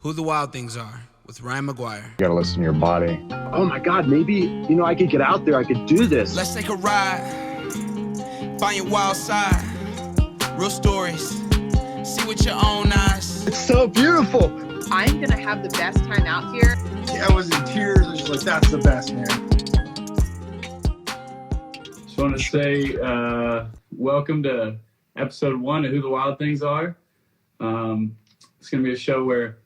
Who the Wild Things Are with Ryan McGuire. You gotta listen to your body. Oh my God, maybe, I could get out there, I could do this. Let's take a ride, find your wild side, real stories, see with your own eyes. It's so beautiful. I'm gonna have the best time out here. Yeah, I was in tears. I was just like, that's the best, man. Just want to say welcome to episode 1 of Who the Wild Things Are. It's going to be a show where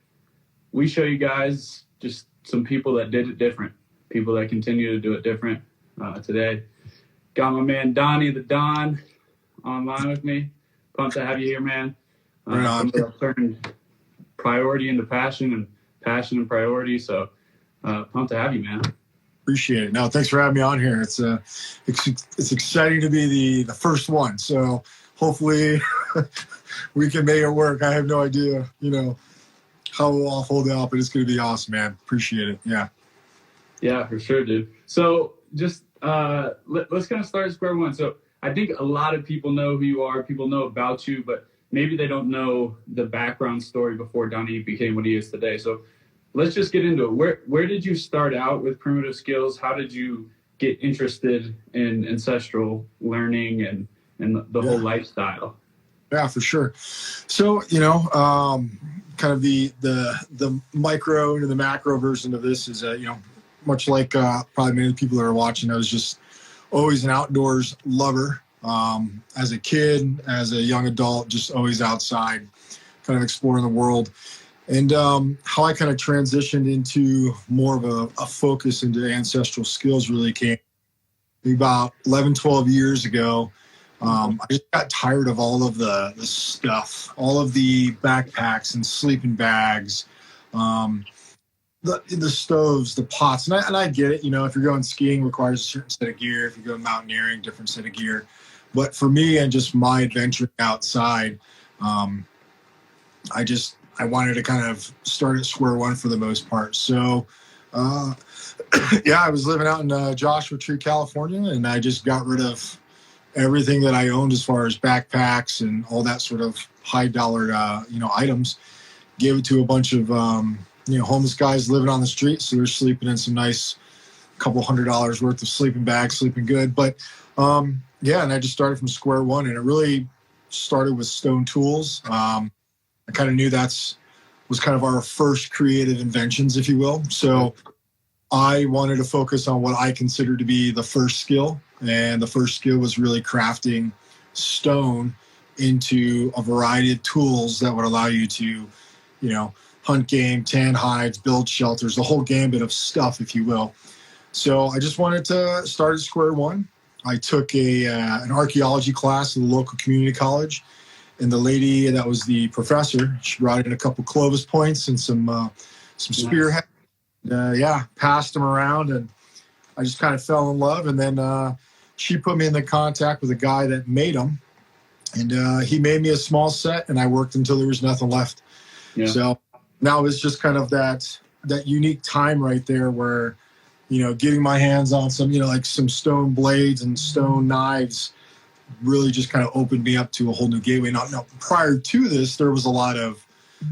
we show you guys just some people that did it different, people that continue to do it different. Today, got my man Donny the Don online with me. Pumped to have you here, man. Turned priority into passion and passion and priority. So pumped to have you, man. Appreciate it. No, thanks for having me on here. It's exciting to be the first one. So hopefully we can make it work. I have no idea, how we'll all hold out, but it's going to be awesome, man. Appreciate it. Yeah. Yeah, for sure, dude. So just let's kind of start at square one. So I think a lot of people know who you are. People know about you, but maybe they don't know the background story before Donny became what he is today. So let's just get into it. Where did you start out with primitive skills? How did you get interested in ancestral learning and the whole lifestyle? Yeah, for sure. So, kind of the micro and the macro version of this is, much like probably many people that are watching, I was just always an outdoors lover. As a kid, as a young adult, just always outside, kind of exploring the world. And how I kind of transitioned into more of a focus into ancestral skills really came about 11, 12 years ago. I just got tired of all of the stuff, all of the backpacks and sleeping bags, the stoves, the pots. And I get it, if you're going skiing, requires a certain set of gear. If you're going mountaineering, different set of gear. But for me and just my adventure outside, I wanted to kind of start at square one for the most part. So, I was living out in Joshua Tree, California, and I just got rid of everything that I owned as far as backpacks and all that sort of high dollar, items. Gave it to a bunch of, homeless guys living on the street. So they're sleeping in some nice couple $100 worth of sleeping bags, sleeping good. But, and I just started from square one, and it really started with stone tools. I kind of knew was kind of our first creative inventions, if you will. So I wanted to focus on what I considered to be the first skill. And the first skill was really crafting stone into a variety of tools that would allow you to, hunt game, tan hides, build shelters, the whole gambit of stuff, if you will. So I just wanted to start at square one. I took an archaeology class at the local community college. And the lady that was the professor, she brought in a couple Clovis points and some spearhead. Passed them around, and I just kind of fell in love. And then she put me in the contact with a guy that made them, and he made me a small set, and I worked until there was nothing left. Yeah. So now it's just kind of that unique time right there where, getting my hands on some, like some stone blades and stone knives really just kind of opened me up to a whole new gateway. Now, prior to this, there was a lot of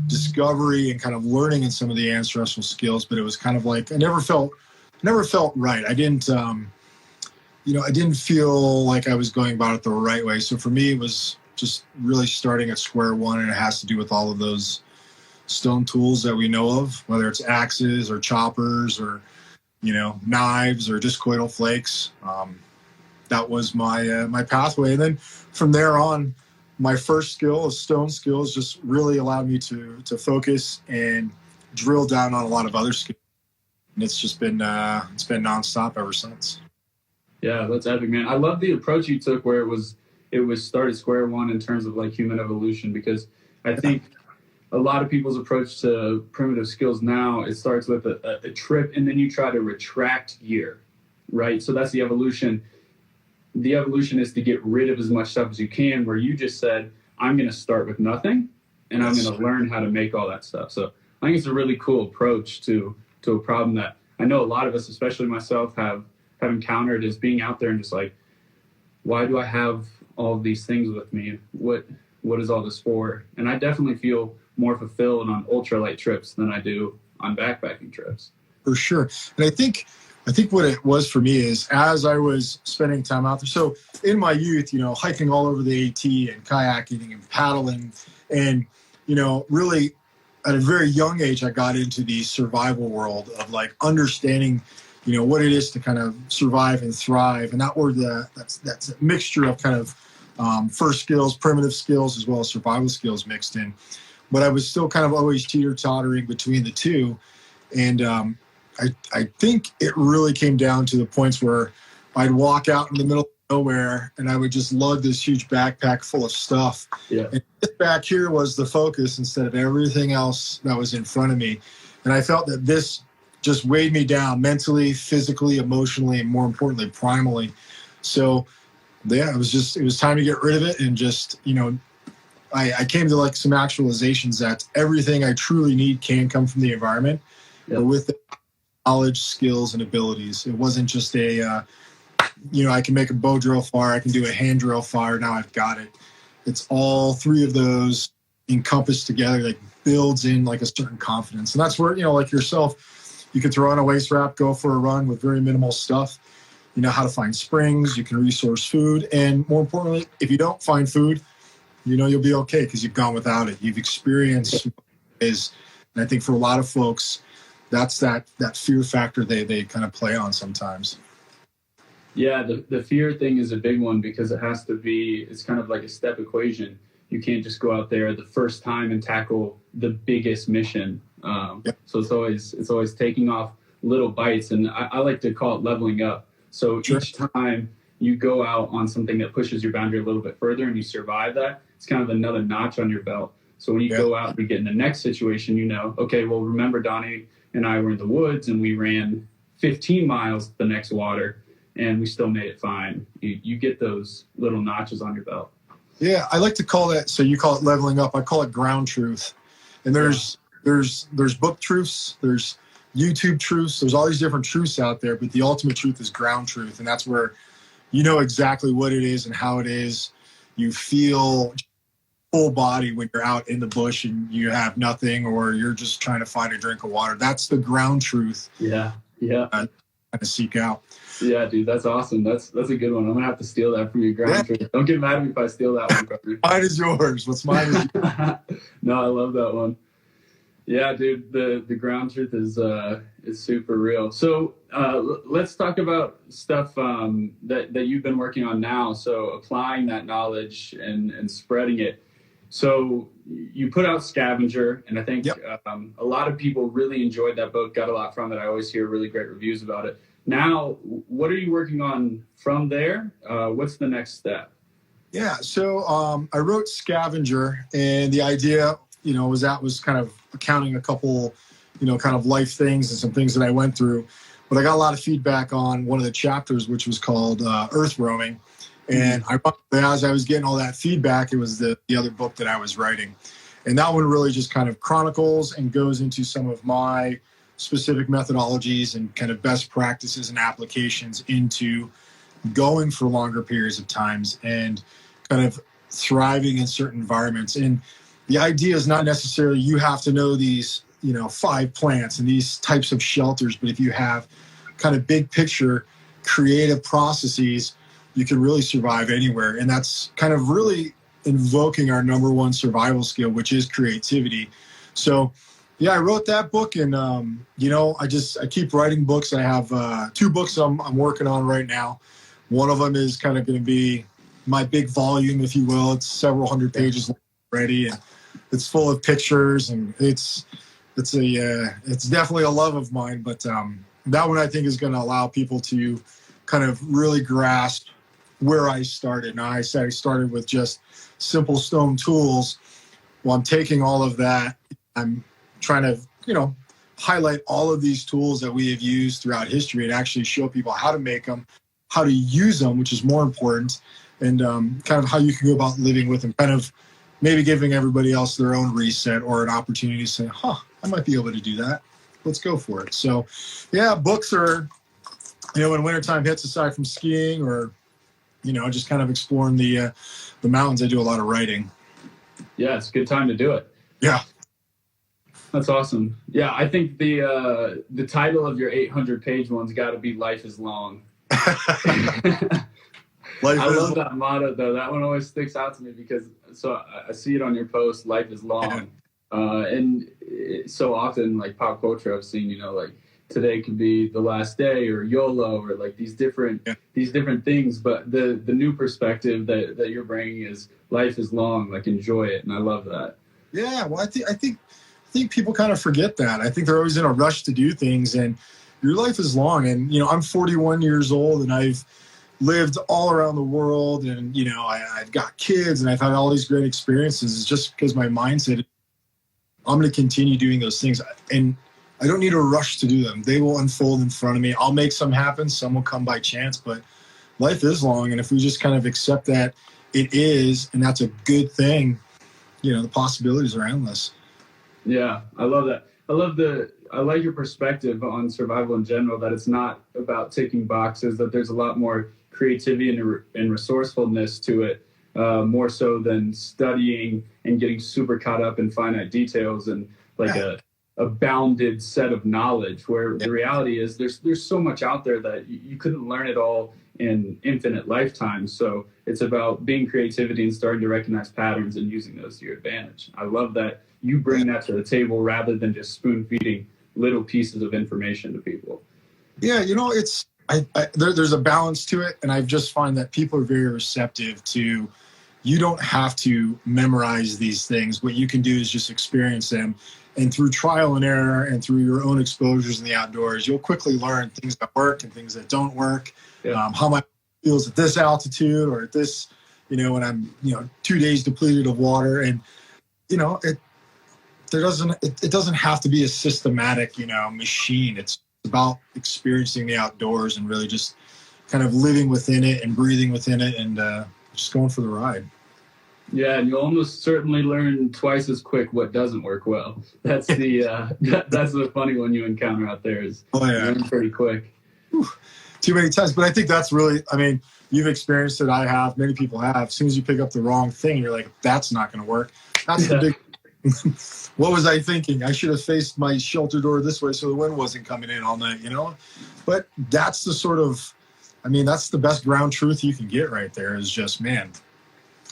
discovery and kind of learning in some of the ancestral skills, but it was kind of like I never felt right. I didn't, I didn't feel like I was going about it the right way. So for me, it was just really starting at square one, and it has to do with all of those stone tools that we know of, whether it's axes or choppers or, knives or discoidal flakes. That was my pathway. And then from there on, my first skill of stone skills just really allowed me to focus and drill down on a lot of other skills. And it's just been nonstop ever since. Yeah, that's epic, man. I love the approach you took where it was started square one in terms of like human evolution, because I think a lot of people's approach to primitive skills now, it starts with a trip, and then you try to retract gear, right? So that's the evolution. The evolution is to get rid of as much stuff as you can, where you just said, I'm going to start with nothing, and I'm going to learn how to make all that stuff. So I think it's a really cool approach to a problem that I know a lot of us, especially myself, have encountered, is being out there and just like, why do I have all of these things with me? What is all this for? And I definitely feel more fulfilled on ultralight trips than I do on backpacking trips. For sure. And I think what it was for me is, as I was spending time out there, so in my youth, hiking all over the AT and kayaking and paddling, and, really at a very young age, I got into the survival world of like understanding, what it is to kind of survive and thrive. And that's a mixture of kind of first skills, primitive skills, as well as survival skills mixed in. But I was still kind of always teeter-tottering between the two. And I think it really came down to the points where I'd walk out in the middle of nowhere and I would just lug this huge backpack full of stuff. Yeah. And this back here was the focus instead of everything else that was in front of me. And I felt that this just weighed me down mentally, physically, emotionally, and more importantly, primally. So yeah, it was time to get rid of it. And just, I came to like some actualizations that everything I truly need can come from the environment, but with the knowledge, skills, and abilities. It wasn't just I can make a bow drill fire, I can do a hand drill fire, now I've got it. It's all three of those encompassed together, like builds in like a certain confidence. And that's where, like yourself, you can throw on a waist wrap, go for a run with very minimal stuff. You know how to find springs, you can resource food. And more importantly, if you don't find food, you'll be okay because you've gone without it. You've experienced what it is. And I think for a lot of folks, that's that fear factor they kind of play on sometimes. Yeah, the fear thing is a big one because it's kind of like a step equation. You can't just go out there the first time and tackle the biggest mission. So it's always taking off little bites, and I like to call it leveling up. So each time you go out on something that pushes your boundary a little bit further and you survive that, it's kind of another notch on your belt. So when you go out and get in the next situation, okay, well, remember Donny and I were in the woods and we ran 15 miles the next water and we still made it fine. You get those little notches on your belt. Yeah, I like to call that, so you call it leveling up, I call it ground truth. And there's book truths, there's YouTube truths, there's all these different truths out there, but the ultimate truth is ground truth. And that's where you know exactly what it is and how it is. You feel full body when you're out in the bush and you have nothing, or you're just trying to find a drink of water. That's the ground truth. Yeah. Trying to seek out. Yeah, dude, that's awesome. That's a good one. I'm gonna have to steal that from your ground truth. Don't get mad at me if I steal that one, brother. Mine is yours. What's mine is yours. No, I love that one. Yeah, dude, the ground truth is super real. So let's talk about stuff that you've been working on now. So applying that knowledge and spreading it. So you put out Scavenger, and I think a lot of people really enjoyed that book, got a lot from it. I always hear really great reviews about it. Now, what are you working on from there? What's the next step? Yeah, so I wrote Scavenger, and the idea, was kind of accounting a couple, kind of life things and some things that I went through. But I got a lot of feedback on one of the chapters, which was called Earth Roaming. And as I was getting all that feedback, it was the other book that I was writing. And that one really just kind of chronicles and goes into some of my specific methodologies and kind of best practices and applications into going for longer periods of times and kind of thriving in certain environments. And the idea is not necessarily you have to know these, 5 plants and these types of shelters, but if you have kind of big picture creative processes, you can really survive anywhere. And that's kind of really invoking our number one survival skill, which is creativity. So yeah, I wrote that book, and I keep writing books. I have 2 books I'm working on right now. One of them is kind of going to be my big volume, if you will. It's several hundred pages already, and it's full of pictures, and it's definitely a love of mine. But that one I think is going to allow people to kind of really grasp where I started. Now, I said I started with just simple stone tools. Well, I'm taking all of that. I'm trying to, highlight all of these tools that we have used throughout history and actually show people how to make them, how to use them, which is more important, and kind of how you can go about living with them, kind of maybe giving everybody else their own reset or an opportunity to say, I might be able to do that. Let's go for it. So, yeah, books are, when wintertime hits, aside from skiing or, just kind of exploring the mountains, I do a lot of writing. Yeah, it's a good time to do it. Yeah. That's awesome. Yeah, I think the title of your 800-page one's got to be "Life is Long." I love that motto though. That one always sticks out to me because I see it on your post, "Life is long," and so often like pop culture I've seen, like today could be the last day or YOLO or like these different things. But the new perspective that you're bringing is life is long, like enjoy it, and I love that. Yeah, well, I think people kind of forget that. I think they're always in a rush to do things, and your life is long. And I'm 41 years old, and I've lived all around the world, and I've got kids, and I've had all these great experiences. It's just because my mindset, I'm going to continue doing those things, and I don't need a rush to do them. They will unfold in front of me. I'll make some happen. Some will come by chance, but life is long, and if we just kind of accept that it is, and that's a good thing, the possibilities are endless. Yeah, I love that. I like your perspective on survival in general, that it's not about ticking boxes, that there's a lot more creativity and resourcefulness to it, more so than studying and getting super caught up in finite details and like a bounded set of knowledge, where the reality is there's so much out there that you couldn't learn it all in infinite lifetimes. So it's about being creativity and starting to recognize patterns and using those to your advantage. I love that you bring that to the table rather than just spoon feeding little pieces of information to people. Yeah, it's there's a balance to it, and I just find that people are very receptive to. You don't have to memorize these things. What you can do is just experience them, and through trial and error and through your own exposures in the outdoors, you'll quickly learn things that work and things that don't work. Yeah. How my feels at this altitude or at this, when I'm 2 days depleted of water, and it doesn't have to be a systematic machine. It's about experiencing the outdoors and really just kind of living within it and breathing within it, and just going for the ride. Yeah, and you'll almost certainly learn twice as quick what doesn't work well. That's that's the funny one you encounter out there is learn pretty quick. Whew. Too many times, but I think that's really, you've experienced it, I have, many people have. As soon as you pick up the wrong thing, you're like, that's not going to work. That's the big what was I thinking? I should have faced my shelter door this way so the wind wasn't coming in all night, But that's the sort of, that's the best ground truth you can get right there is just, man,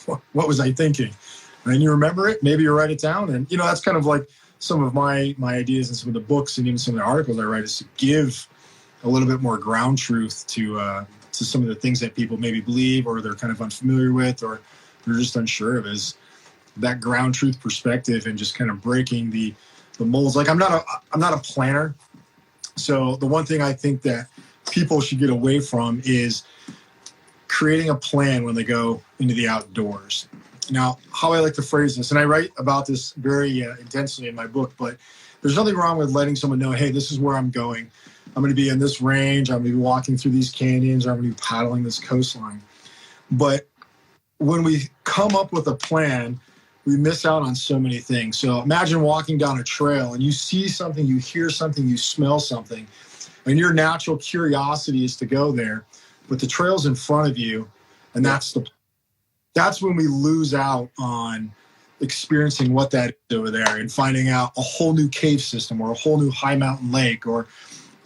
what was I thinking? And you remember it, maybe you write it down. And, that's kind of like some of my ideas and some of the books and even some of the articles I write is to give a little bit more ground truth to some of the things that people maybe believe or they're kind of unfamiliar with or they're just unsure of, is that ground truth perspective and just kind of breaking the molds. Like I'm not a planner. So the one thing I think that people should get away from is creating a plan when they go into the outdoors. Now, how I like to phrase this, and I write about this very intensely in my book, but there's nothing wrong with letting someone know, hey, this is where I'm going. I'm going to be in this range. I'm going to be walking through these canyons. Or I'm going to be paddling this coastline. But when we come up with a plan, we miss out on so many things. So imagine walking down a trail and you see something, you hear something, you smell something, and your natural curiosity is to go there, but the trail's in front of you, and that's when we lose out on experiencing what that is over there and finding out a whole new cave system or a whole new high mountain lake or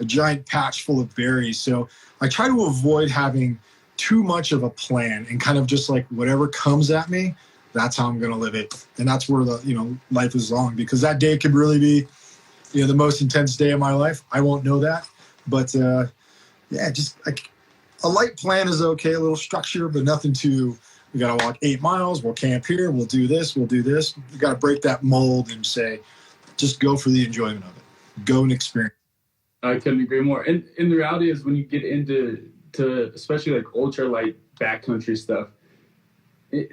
a giant patch full of berries. So I try to avoid having too much of a plan and kind of just like whatever comes at me, that's how I'm going to live it. And that's where life is long, because that day could really be, the most intense day of my life. I won't know that. But just like a light plan is okay, a little structure, but nothing too, we got to walk 8 miles. We'll camp here. We'll do this. We'll do this. We got to break that mold and say, just go for the enjoyment of it. Go and experience. I couldn't agree more. And the reality is when you get into especially like ultralight backcountry stuff,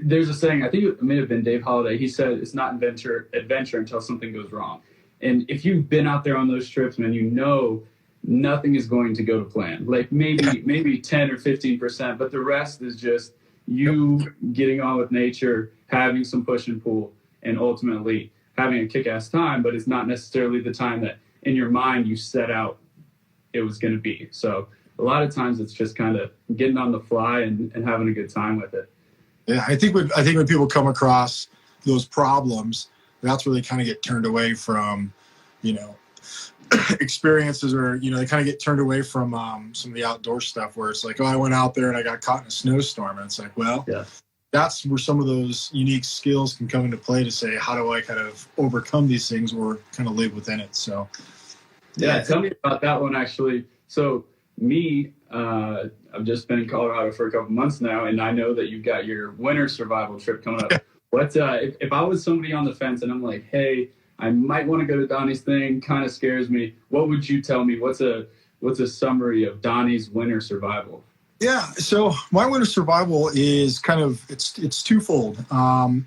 there's a saying, I think it may have been Dave Holliday. He said, it's not adventure until something goes wrong. And if you've been out there on those trips, man, nothing is going to go to plan. Like maybe 10 or 15%, but the rest is just you getting on with nature, having some push and pull, and ultimately having a kick-ass time, but it's not necessarily the time that in your mind you set out it was going to be. So a lot of times it's just kind of getting on the fly and having a good time with it. Yeah, I think when people come across those problems, that's where they kind of get turned away from you know, experiences, or, you know, they kind of get turned away from some of the outdoor stuff where it's like, oh, I went out there and I got caught in a snowstorm. And it's like, well, Yeah. that's where some of those unique skills can come into play to say, how do I kind of overcome these things or kind of live within it? So, Yeah, tell me about that one, actually. So me, I've just been in Colorado for a couple months now, and I know that you've got your winter survival trip coming up. What if I was somebody on the fence and I'm like, hey, I might want to go to Donny's thing, kind of scares me, what would you tell me? What's a summary of Donny's winter survival? Yeah, so my winter survival is kind of, it's twofold.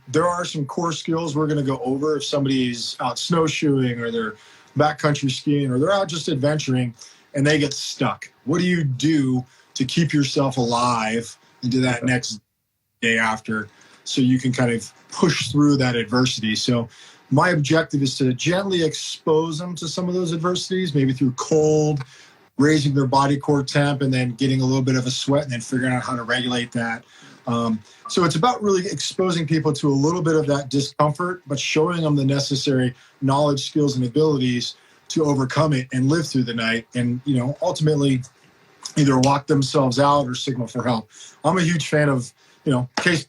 There are some core skills we're going to go over if somebody's out snowshoeing or they're backcountry skiing or they're out just adventuring and they get stuck. What do you do to keep yourself alive into that next day after, so you can kind of push through that adversity? So my objective is to gently expose them to some of those adversities, maybe through cold, raising their body core temp, and then getting a little bit of a sweat and then figuring out how to regulate that. So it's about really exposing people to a little bit of that discomfort, but showing them the necessary knowledge, skills, and abilities to overcome it and live through the night, and, you know, ultimately either walk themselves out or signal for help. I'm a huge fan of, you know, case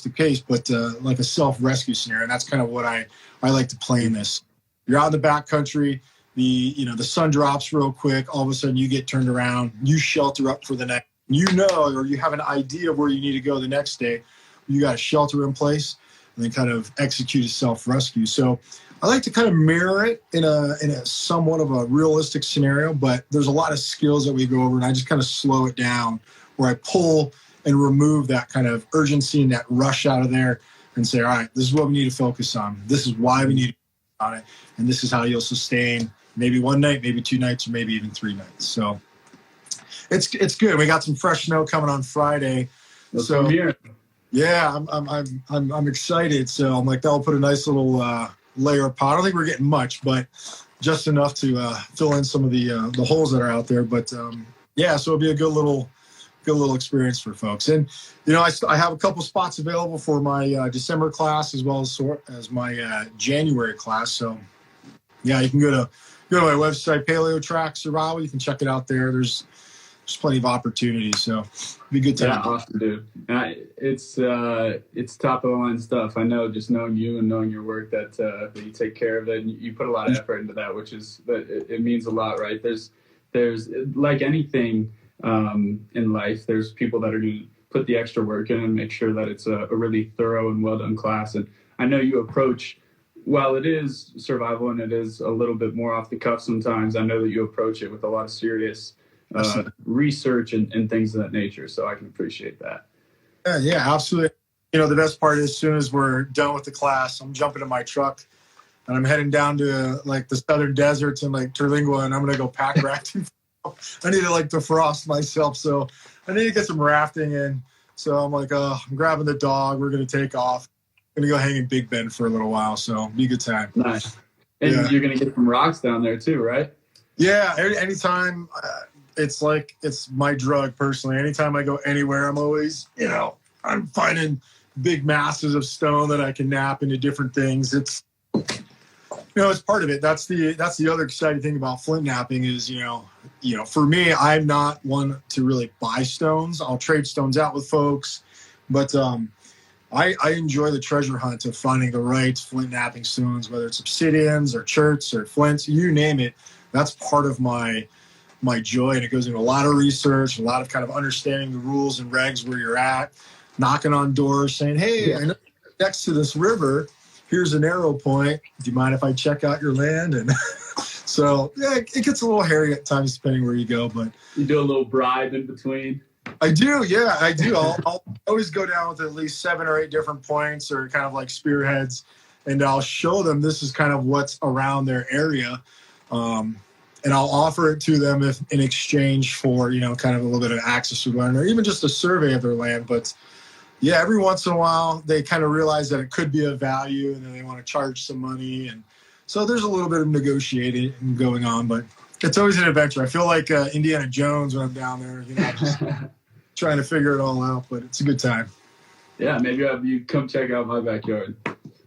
to case, but like a self-rescue scenario. And that's kind of what I like to play in this. You're out in the backcountry, the sun drops real quick, all of a sudden you get turned around, you shelter up for the night. You know, or you have an idea of where you need to go the next day. You got a shelter in place and then kind of execute a self-rescue. So I like to kind of mirror it in a somewhat of a realistic scenario, but there's a lot of skills that we go over, and I just kind of slow it down where I pull and remove that kind of urgency and that rush out of there and say, all right, this is what we need to focus on. This is why we need to focus on it. And this is how you'll sustain maybe one night, maybe 2 nights, or maybe even 3 nights. So it's good. We got some fresh snow coming on Friday. So here. Yeah, I'm excited. So I'm like, that'll put a nice little layer of pot. I don't think we're getting much, but just enough to fill in some of the holes that are out there. But yeah, so it'll be a good little experience for folks. And, you know, I have a couple spots available for my December class as well as my January class. So yeah, you can go to my website, Paleo Track Survival. You can check it out there. There's plenty of opportunities, so it'll be a good time. Yeah, awesome, dude. It's top of the line stuff. I know, just knowing you and knowing your work, that you take care of it, and you put a lot of effort into that, which is, but it means a lot, right? There's like anything in life, there's people that are going to put the extra work in and make sure that it's a really thorough and well done class. And I know you approach, while it is survival and it is a little bit more off the cuff sometimes, I know that you approach it with a lot of serious research and things of that nature. So I can appreciate that. Yeah, absolutely. You know, the best part is, as soon as we're done with the class, I'm jumping in my truck and I'm heading down to like the southern deserts and like Terlingua, and I'm going to go pack rafting. I need to like defrost myself. So I need to get some rafting in. So I'm like, I'm grabbing the dog. We're going to take off. I'm going to go hang in Big Bend for a little while. So be a good time. Nice. And you're going to get some rocks down there too, right? Yeah. Anytime. It's like, it's my drug personally. Anytime I go anywhere, I'm always, you know, I'm finding big masses of stone that I can nap into different things. It's, you know, it's part of it. That's the other exciting thing about flint napping is, you know, for me, I'm not one to really buy stones. I'll trade stones out with folks, but I enjoy the treasure hunt of finding the right flint napping stones, whether it's obsidians or cherts or flints, you name it. That's part of my joy, and it goes into a lot of research, a lot of kind of understanding the rules and regs where you're at, knocking on doors saying, hey, I know next to this river, here's an arrow point. Do you mind if I check out your land? And so yeah, it gets a little hairy at times depending where you go, but you do a little bribe in between. I do. Yeah, I do. I'll always go down with at least 7 or 8 different points or kind of like spearheads, and I'll show them this is kind of what's around their area. And I'll offer it to them in exchange for, you know, kind of a little bit of access to land or even just a survey of their land. But yeah, every once in a while, they kind of realize that it could be of value and then they want to charge some money. And so there's a little bit of negotiating going on, but it's always an adventure. I feel like Indiana Jones when I'm down there, you know, just trying to figure it all out, but it's a good time. Yeah, maybe I'll have you come check out my backyard.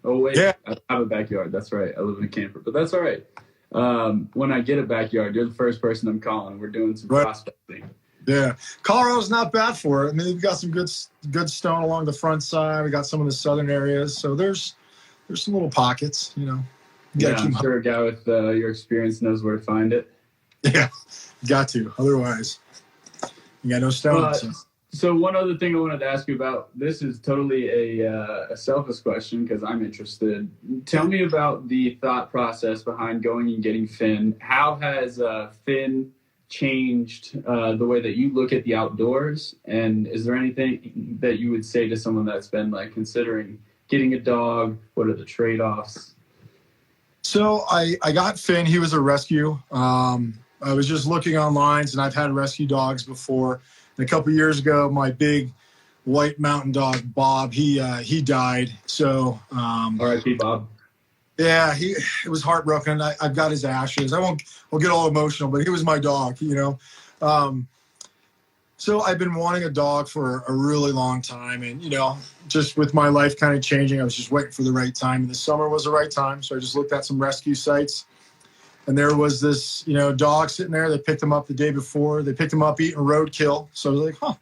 Oh, wait, yeah. I have a backyard. That's right. I live in a camper, but that's all right. when I get a backyard, you're the first person I'm calling. We're doing some prospecting. Yeah, Colorado's not bad for it. I mean, we've got some good stone along the front side. We got some of the southern areas, so there's some little pockets, you know. Yeah, I'm sure a guy with your experience knows where to find it. Yeah, got to. Otherwise, you got no stone. So one other thing I wanted to ask you about, this is totally a selfish question because I'm interested. Tell me about the thought process behind going and getting Finn. How has Finn changed the way that you look at the outdoors? And is there anything that you would say to someone that's been like considering getting a dog? What are the trade-offs? So I got Finn. He was a rescue. I was just looking online, and I've had rescue dogs before. And a couple years ago, my big white mountain dog, Bob, he died. So R.I.P. Bob. Yeah, it was heartbroken. I've got his ashes. I'll get all emotional, but he was my dog, you know. So I've been wanting a dog for a really long time. And, you know, just with my life kind of changing, I was just waiting for the right time. And the summer was the right time. So I just looked at some rescue sites. And there was this, you know, dog sitting there. They picked him up the day before. They picked him up eating roadkill. So I was like,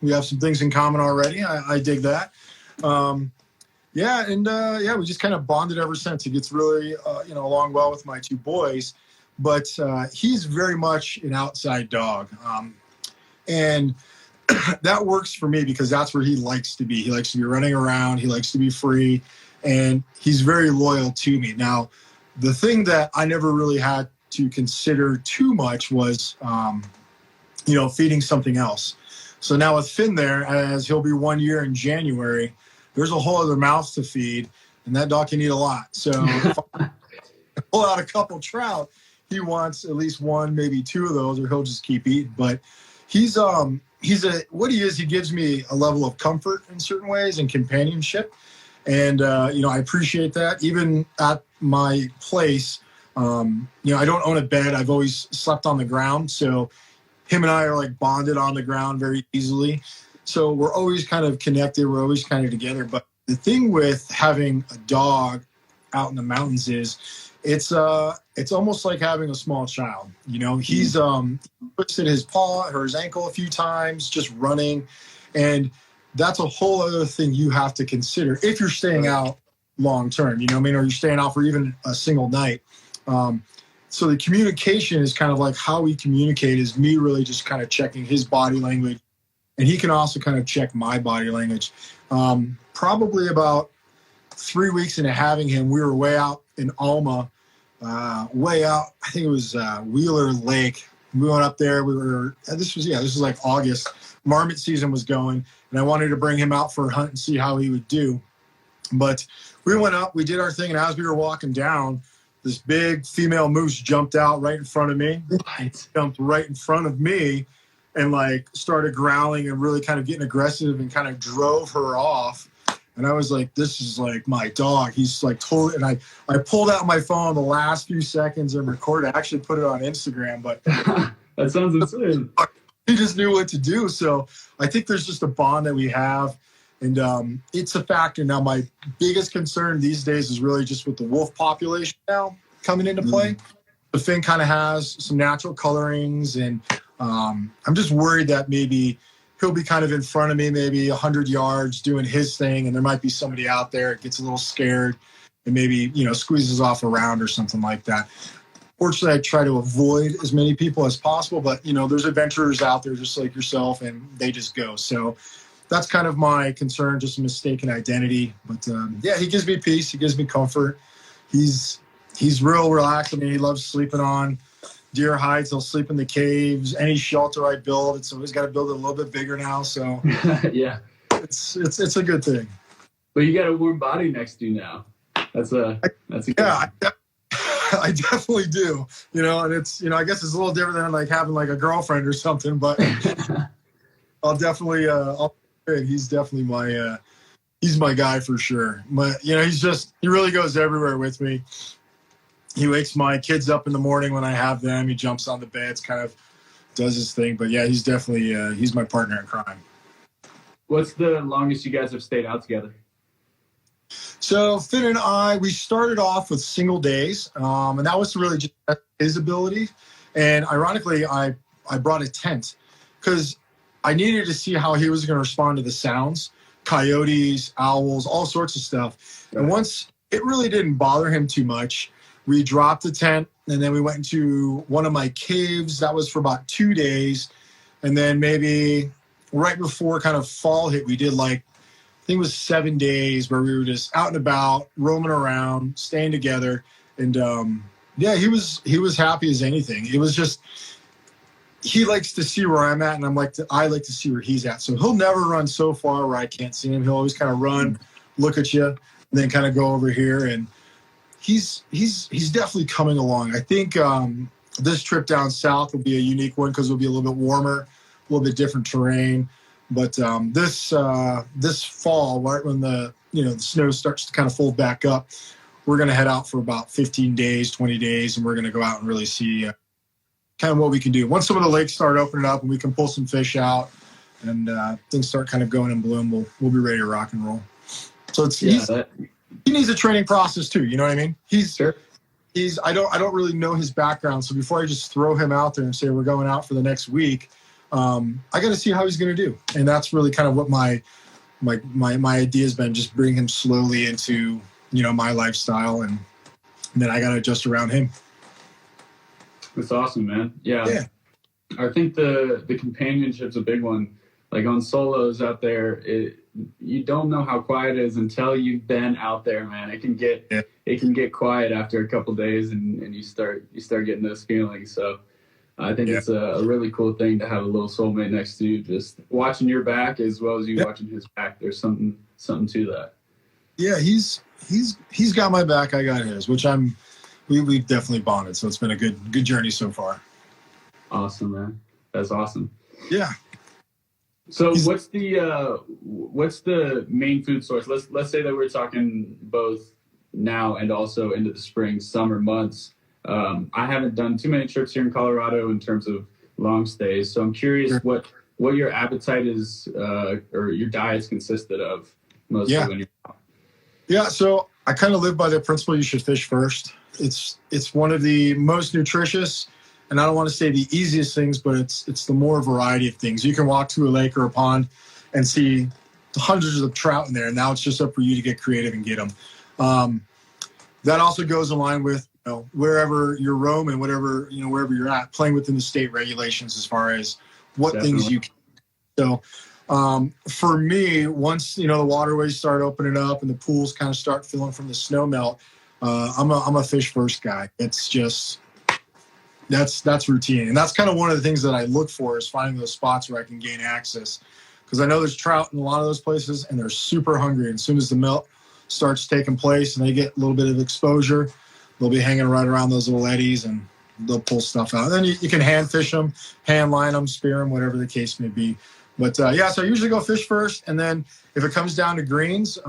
we have some things in common already. I dig that. We just kind of bonded ever since. He gets really, along well with my two boys. But he's very much an outside dog. And that works for me because that's where he likes to be. He likes to be running around. He likes to be free. And he's very loyal to me. Now, the thing that I never really had to consider too much was, feeding something else. So now with Finn there, as he'll be 1 year in January, there's a whole other mouth to feed, and that dog can eat a lot. So if I pull out a couple trout, he wants at least one, maybe two of those, or he'll just keep eating. But he gives me a level of comfort in certain ways and companionship. And, I appreciate that. Even at my place, I don't own a bed. I've always slept on the ground. So him and I are like bonded on the ground very easily. So we're always kind of connected. We're always kind of together. But the thing with having a dog out in the mountains is it's almost like having a small child. You know, he's puts in his paw or his ankle a few times, just running. And that's a whole other thing you have to consider if you're staying out long term, or you're staying out for even a single night. So the communication is kind of like how we communicate is me really just kind of checking his body language. And he can also kind of check my body language. Probably about 3 weeks into having him, we were way out in Alma, way out. I think it was Wheeler Lake. We went up there. This was like August. Marmot season was going, and I wanted to bring him out for a hunt and see how he would do. But we went up, we did our thing, and as we were walking down, this big female moose jumped out right in front of me. Jumped right in front of me and like started growling and really kind of getting aggressive and kind of drove her off. And I was like, this is like my dog. He's like totally, and I pulled out my phone the last few seconds and recorded. I actually put it on Instagram, but that sounds insane. He just knew what to do. So I think there's just a bond that we have. And it's a factor. Now, my biggest concern these days is really just with the wolf population now coming into play. The Finn kind of has some natural colorings, and I'm just worried that maybe he'll be kind of in front of me, maybe 100 yards doing his thing, and there might be somebody out there that gets a little scared and maybe, squeezes off a round or something like that. Fortunately, I try to avoid as many people as possible, but, there's adventurers out there just like yourself, and they just go. So that's kind of my concern, just a mistaken identity. But, he gives me peace. He gives me comfort. He's real relaxed. I mean, he loves sleeping on deer hides. He'll sleep in the caves. Any shelter I build, it's always got to build it a little bit bigger now. So yeah, it's a good thing. But you got a warm body next to you now. That's a I definitely do. And it's I guess it's a little different than like having like a girlfriend or something. But I'll definitely he's definitely he's my guy for sure. But he really goes everywhere with me. He wakes my kids up in the morning when I have them. He jumps on the beds, kind of does his thing. But yeah, he's definitely he's my partner in crime. What's the longest you guys have stayed out together? So Finn and I, we started off with single days, and that was to really just test his ability. And ironically, I brought a tent because I needed to see how he was going to respond to the sounds, coyotes, owls, all sorts of stuff. And once it really didn't bother him too much, we dropped the tent, and then we went into one of my caves. That was for about 2 days. And then maybe right before kind of fall hit, we did like, I think it was 7 days where we were just out and about, roaming around, staying together. And yeah, he was happy as anything. It was just, he likes to see where I'm at, and I like to see where he's at. So he'll never run so far where I can't see him. He'll always kind of run, look at you, and then kind of go over here. And he's definitely coming along. I think this trip down south will be a unique one because it'll be a little bit warmer, a little bit different terrain. But this fall, right when the snow starts to kind of fold back up, we're going to head out for about 15 days, 20 days, and we're going to go out and really see kind of what we can do. Once some of the lakes start opening up and we can pull some fish out and things start kind of going in bloom, we'll be ready to rock and roll. So he needs a training process too. You know what I mean? I don't really know his background. So before I just throw him out there and say, we're going out for the next week, I got to see how he's going to do. And that's really kind of what my idea has been, just bring him slowly into, my lifestyle. And then I got to adjust around him. That's awesome, man. Yeah. I think the companionship's a big one. Like on solos out there, you don't know how quiet it is until you've been out there, man. It can get quiet after a couple days, and you start getting those feelings. So I think it's a really cool thing to have a little soulmate next to you, just watching your back as well as you watching his back. There's something to that. Yeah, he's got my back, I got his, which we've definitely bonded. So it's been a good journey so far. Awesome, man. That's awesome. Yeah. So what's the main food source? Let's say that we're talking both now and also into the spring, summer months. I haven't done too many trips here in Colorado in terms of long stays, so I'm curious what your appetite is or your diets consisted of mostly when you're out. Yeah, so I kind of live by the principle you should fish first. It's one of the most nutritious, and I don't want to say the easiest things, but it's the more variety of things. You can walk to a lake or a pond and see hundreds of trout in there, and now it's just up for you to get creative and get them. That also goes in line with wherever you're roaming, wherever you're at, playing within the state regulations as far as what things you can. So for me, once the waterways start opening up and the pools kind of start filling from the snow melt, I'm a fish first guy. It's just that's routine, and that's kind of one of the things that I look for is finding those spots where I can gain access, because I know there's trout in a lot of those places and they're super hungry. And as soon as the melt starts taking place and they get a little bit of exposure, they'll be hanging right around those little eddies and they'll pull stuff out. And then you can hand fish them, hand line them, spear them, whatever the case may be. But so I usually go fish first, and then if it comes down to greens,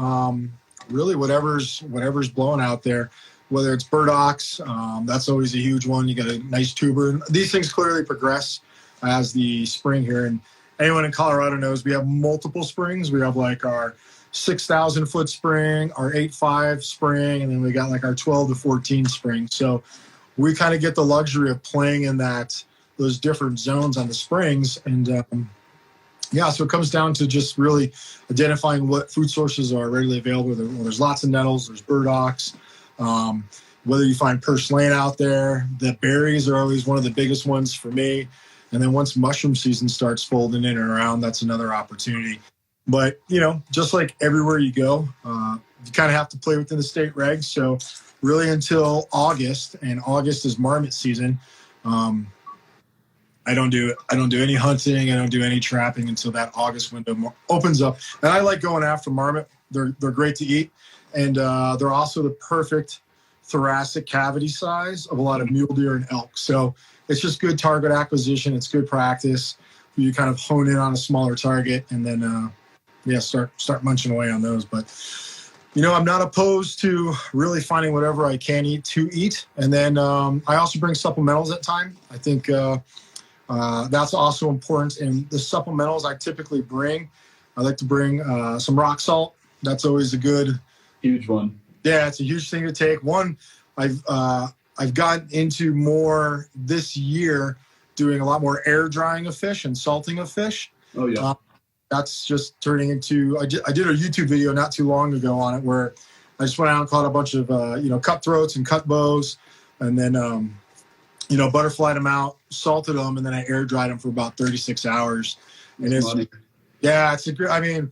really whatever's blowing out there, whether it's burdocks, that's always a huge one. You got a nice tuber. These things clearly progress as the spring here. And anyone in Colorado knows we have multiple springs. We have like our 6,000 foot spring, our 8.5 spring, and then we got like our 12 to 14 spring. So we kind of get the luxury of playing in those different zones on the springs. And so it comes down to just really identifying what food sources are readily available. There's lots of nettles, there's burdocks, whether you find purslane out there. The berries are always one of the biggest ones for me. And then once mushroom season starts folding in and around, that's another opportunity. But, just like everywhere you go, you kind of have to play within the state regs. So really until August, and August is marmot season, I don't do any hunting. I don't do any trapping until that August window opens up. And I like going after marmot. They're great to eat. And they're also the perfect thoracic cavity size of a lot of mule deer and elk. So it's just good target acquisition. It's good practice. You kind of hone in on a smaller target and then, start munching away on those. But, I'm not opposed to really finding whatever I can eat to eat. And then I also bring supplementals at time. I think that's also important. And the supplementals I typically bring, I like to bring some rock salt. That's always a good Huge one. Yeah, it's a huge thing to take. One, I've gotten into more this year, doing a lot more air drying of fish and salting of fish. Oh yeah. That's just turning into. I did a YouTube video not too long ago on it where I just went out and caught a bunch of cutthroats and cut bows, and then butterflied them out, salted them, and then I air dried them for about 36 hours. And it's a great. I mean,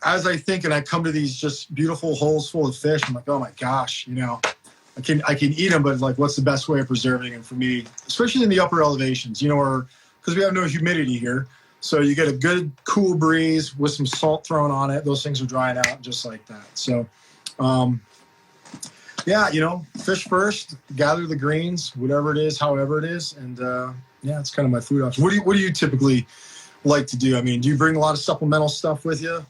as I think and I come to these just beautiful holes full of fish, I'm like, oh my gosh, I can eat them, but like, what's the best way of preserving them for me, especially in the upper elevations, because we have no humidity here. So you get a good cool breeze with some salt thrown on it. Those things are drying out just like that. So, fish first, gather the greens, whatever it is, however it is. And it's kind of my food option. What do you typically like to do? I mean, do you bring a lot of supplemental stuff with you?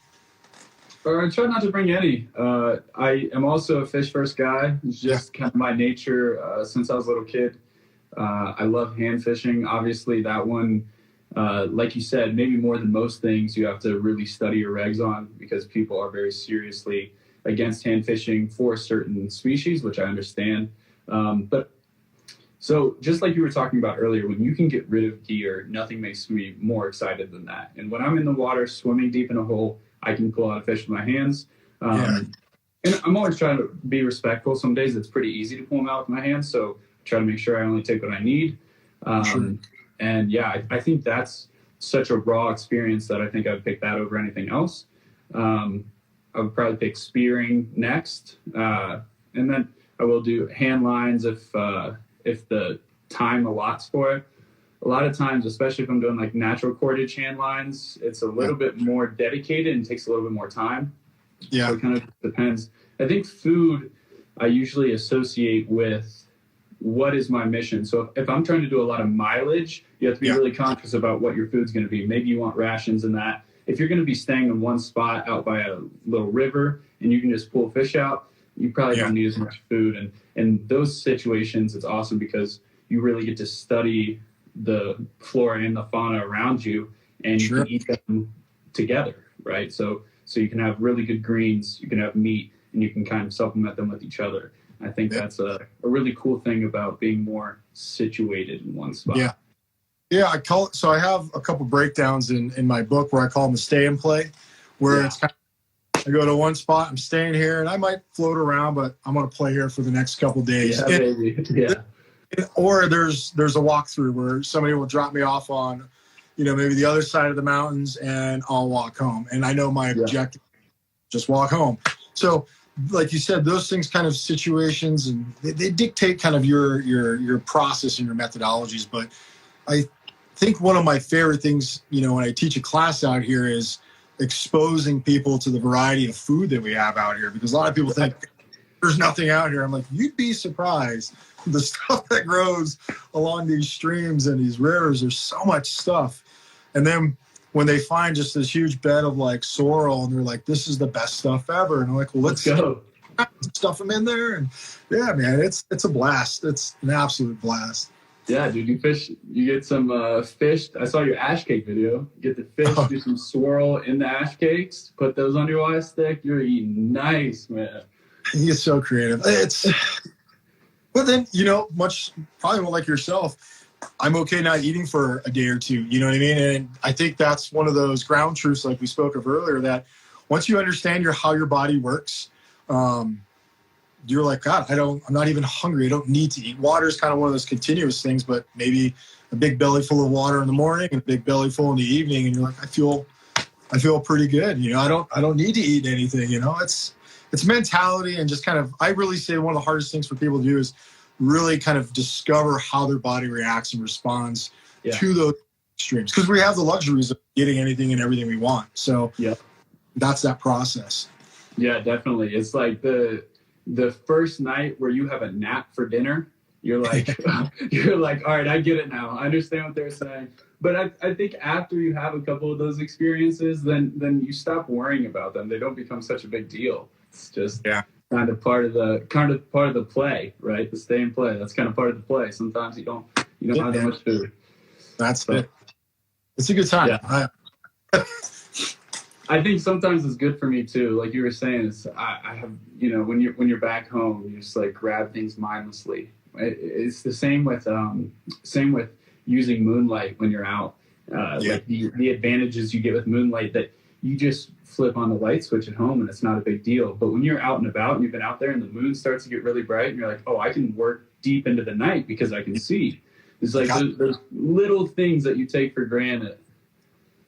I try not to bring any. I am also a fish first guy. It's just kind of my nature since I was a little kid. I love hand fishing. Obviously, that one, like you said, maybe more than most things, you have to really study your regs on because people are very seriously against hand fishing for certain species, which I understand. But so just like you were talking about earlier, when you can get rid of gear, nothing makes me more excited than that. And when I'm in the water swimming deep in a hole, I can pull out a fish with my hands. And I'm always trying to be respectful. Some days it's pretty easy to pull them out with my hands. So I try to make sure I only take what I need. Sure. And yeah, I think that's such a raw experience that I think I'd pick that over anything else. I would probably pick spearing next. And then I will do hand lines if the time allots for it. A lot of times, especially if I'm doing like natural cordage hand lines, it's a little bit more dedicated and takes a little bit more time. Yeah. So it kind of depends. I think food I usually associate with what is my mission. So if I'm trying to do a lot of mileage, you have to be really conscious about what your food's going to be. Maybe you want rations and that. If you're going to be staying in one spot out by a little river and you can just pull fish out, you probably don't need as much food. And in those situations, it's awesome because you really get to study the flora and the fauna around you, and you can eat them together, right? So you can have really good greens, you can have meat, and you can kind of supplement them with each other. I think that's a really cool thing about being more situated in one spot. Yeah, I call it. So I have a couple breakdowns in my book where I call them a stay and play, where it's kind of, I go to one spot, I'm staying here, and I might float around, but I'm going to play here for the next couple of days. Yeah, baby. Or there's a walkthrough where somebody will drop me off on, maybe the other side of the mountains, and I'll walk home. And I know my objective, just walk home. So, like you said, those things kind of situations, and they dictate kind of your process and your methodologies. But I think one of my favorite things, when I teach a class out here is exposing people to the variety of food that we have out here, because a lot of people think there's nothing out here. I'm like, you'd be surprised. The stuff that grows along these streams and these rivers, there's so much stuff. And then when they find just this huge bed of like sorrel, and they're like, this is the best stuff ever. And I'm like, well, let's go stuff them in there. And yeah, man, it's a blast. It's an absolute blast. Yeah, dude, you get some fish. I saw your ash cake video. You get the fish, do some swirl in the ash cakes, put those on your Y stick. You're eating nice, man. He is so creative. But then, probably like yourself, I'm okay not eating for a day or two. You know what I mean? And I think that's one of those ground truths, like we spoke of earlier, that once you understand how your body works, you're like, God, I'm not even hungry. I don't need to eat. Water is kind of one of those continuous things, but maybe a big belly full of water in the morning and a big belly full in the evening. And you're like, I feel pretty good. I don't need to eat anything. It's mentality, and just kind of, I really say one of the hardest things for people to do is really kind of discover how their body reacts and responds to those extremes. Because we have the luxuries of getting anything and everything we want. So that's that process. Yeah, definitely. It's like the first night where you have a nap for dinner, you're like, all right, I get it now. I understand what they're saying. But I think after you have a couple of those experiences, then you stop worrying about them. They don't become such a big deal. It's just kind of part of the play, right? The stay and play. That's kind of part of the play. Sometimes you don't have that much food. That's it. It's a good time. Yeah. I think sometimes it's good for me too. Like you were saying, is I have, you know, when you're back home, you just like grab things mindlessly. It's the same with using Moonlight when you're out. Like the advantages you get with Moonlight, that you just flip on the light switch at home and it's not a big deal. But when you're out and about and you've been out there and the moon starts to get really bright and you're like, oh, I can work deep into the night because I can see. It's like those little things that you take for granted.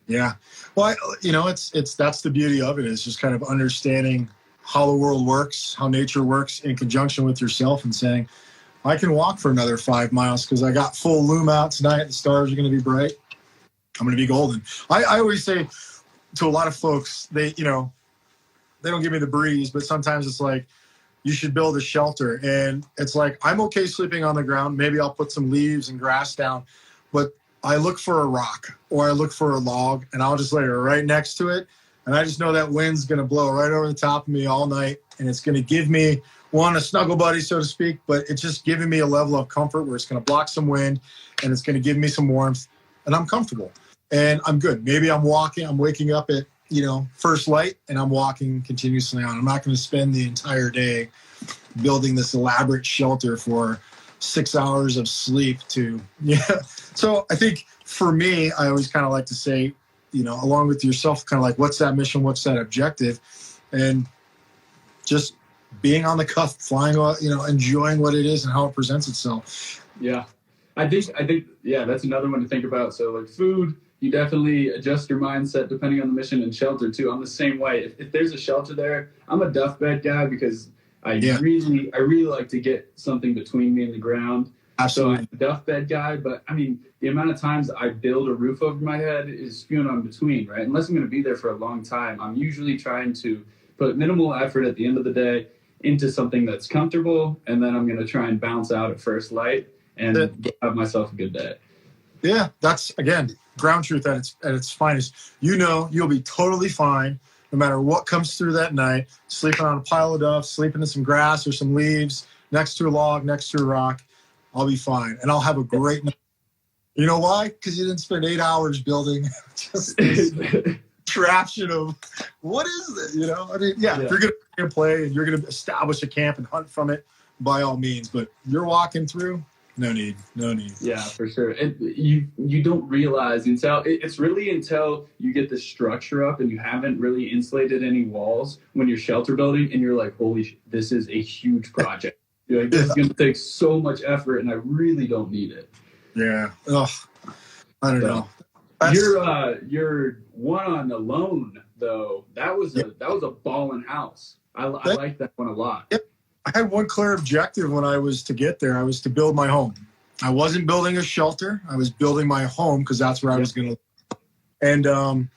Yeah. Well, it's that's the beauty of it, is just kind of understanding how the world works, how nature works in conjunction with yourself, and saying, I can walk for another 5 miles because I got full loom out tonight. The stars are going to be bright. I'm going to be golden. I always say to a lot of folks, they don't give me the breeze, but sometimes it's like, you should build a shelter. And it's like, I'm okay sleeping on the ground. Maybe I'll put some leaves and grass down, but I look for a rock or I look for a log and I'll just lay it right next to it. And I just know that wind's going to blow right over the top of me all night. And it's going to give me, a snuggle buddy, so to speak, but it's just giving me a level of comfort where it's going to block some wind and it's going to give me some warmth, and I'm comfortable and I'm good. Maybe I'm waking up at, first light, and I'm walking continuously on. I'm not going to spend the entire day building this elaborate shelter for 6 hours of sleep So I think for me, I always kind of like to say, along with yourself, kind of like, what's that mission? What's that objective? And just being on the cuff, flying, enjoying what it is and how it presents itself. Yeah. I think, yeah, that's another one to think about. So like food, you definitely adjust your mindset depending on the mission, and shelter too. I'm the same way. If there's a shelter there, I'm a duff bed guy because I really like to get something between me and the ground. Absolutely. So I'm a duff bed guy, but I mean, the amount of times I build a roof over my head is few and on between, right? Unless I'm going to be there for a long time, I'm usually trying to put minimal effort at the end of the day into something that's comfortable, and then I'm going to try and bounce out at first light and have myself a good day. Yeah, that's, again, ground truth at its finest. You'll be totally fine no matter what comes through that night, sleeping on a pile of duff, sleeping in some grass or some leaves, next to a log, next to a rock. I'll be fine, and I'll have a great night. You know why? Because you didn't spend 8 hours building just this contraption of, what is it? If you're going to play and you're going to establish a camp and hunt from it, by all means. But you're walking through, no need. Yeah, for sure. You don't realize until you get the structure up and you haven't really insulated any walls when you're shelter building, and you're like, holy, this is a huge project. You're like, this is going to take so much effort, and I really don't need it. Yeah. Ugh. I don't know. Your one on alone though, that was a ballin' house. I like that one a lot. Yep. I had one clear objective when I was to get there. I was to build my home. I wasn't building a shelter. I was building my home because that's where I was going to live. And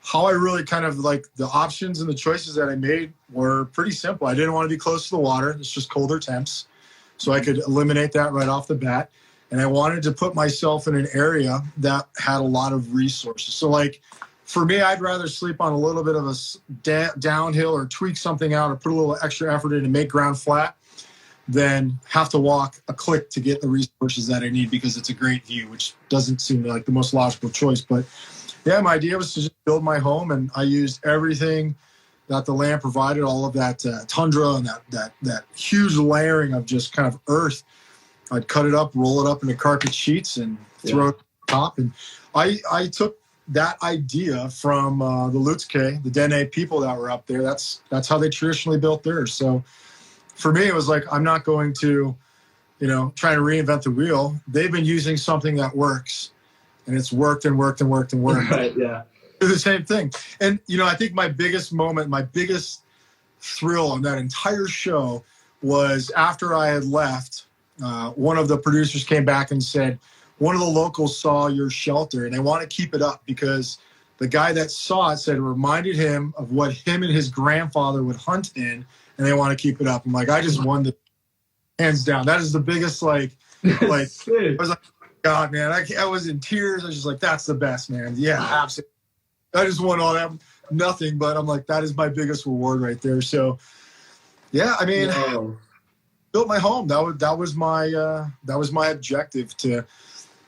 how I really kind of like the options and the choices that I made were pretty simple. I didn't want to be close to the water. It's just colder temps. So I could eliminate that right off the bat. And I wanted to put myself in an area that had a lot of resources. So like for me, I'd rather sleep on a little bit of a downhill or tweak something out or put a little extra effort in to make ground flat than have to walk a click to get the resources that I need because it's a great view, which doesn't seem like the most logical choice. But yeah, my idea was to just build my home, and I used everything that the land provided, all of that tundra and that huge layering of just kind of earth. I'd cut it up, roll it up into carpet sheets, and throw it on top. And I took that idea from the Lutske, the Dene people that were up there. That's how they traditionally built theirs. So for me, it was like, I'm not going to, try to reinvent the wheel. They've been using something that works, and it's worked and worked and worked and worked. Right, yeah. Do the same thing. And, I think my biggest moment, my biggest thrill on that entire show was after I had left, one of the producers came back and said, one of the locals saw your shelter and they want to keep it up because the guy that saw it said it reminded him of what him and his grandfather would hunt in, and they want to keep it up. I'm like, I just won the hands down. That is the biggest, I was like, God, man, I was in tears. I was just like, that's the best, man. Yeah, absolutely. I just won all that, nothing, but I'm like, that is my biggest reward right there. So yeah, I mean, built my home. That was my objective, to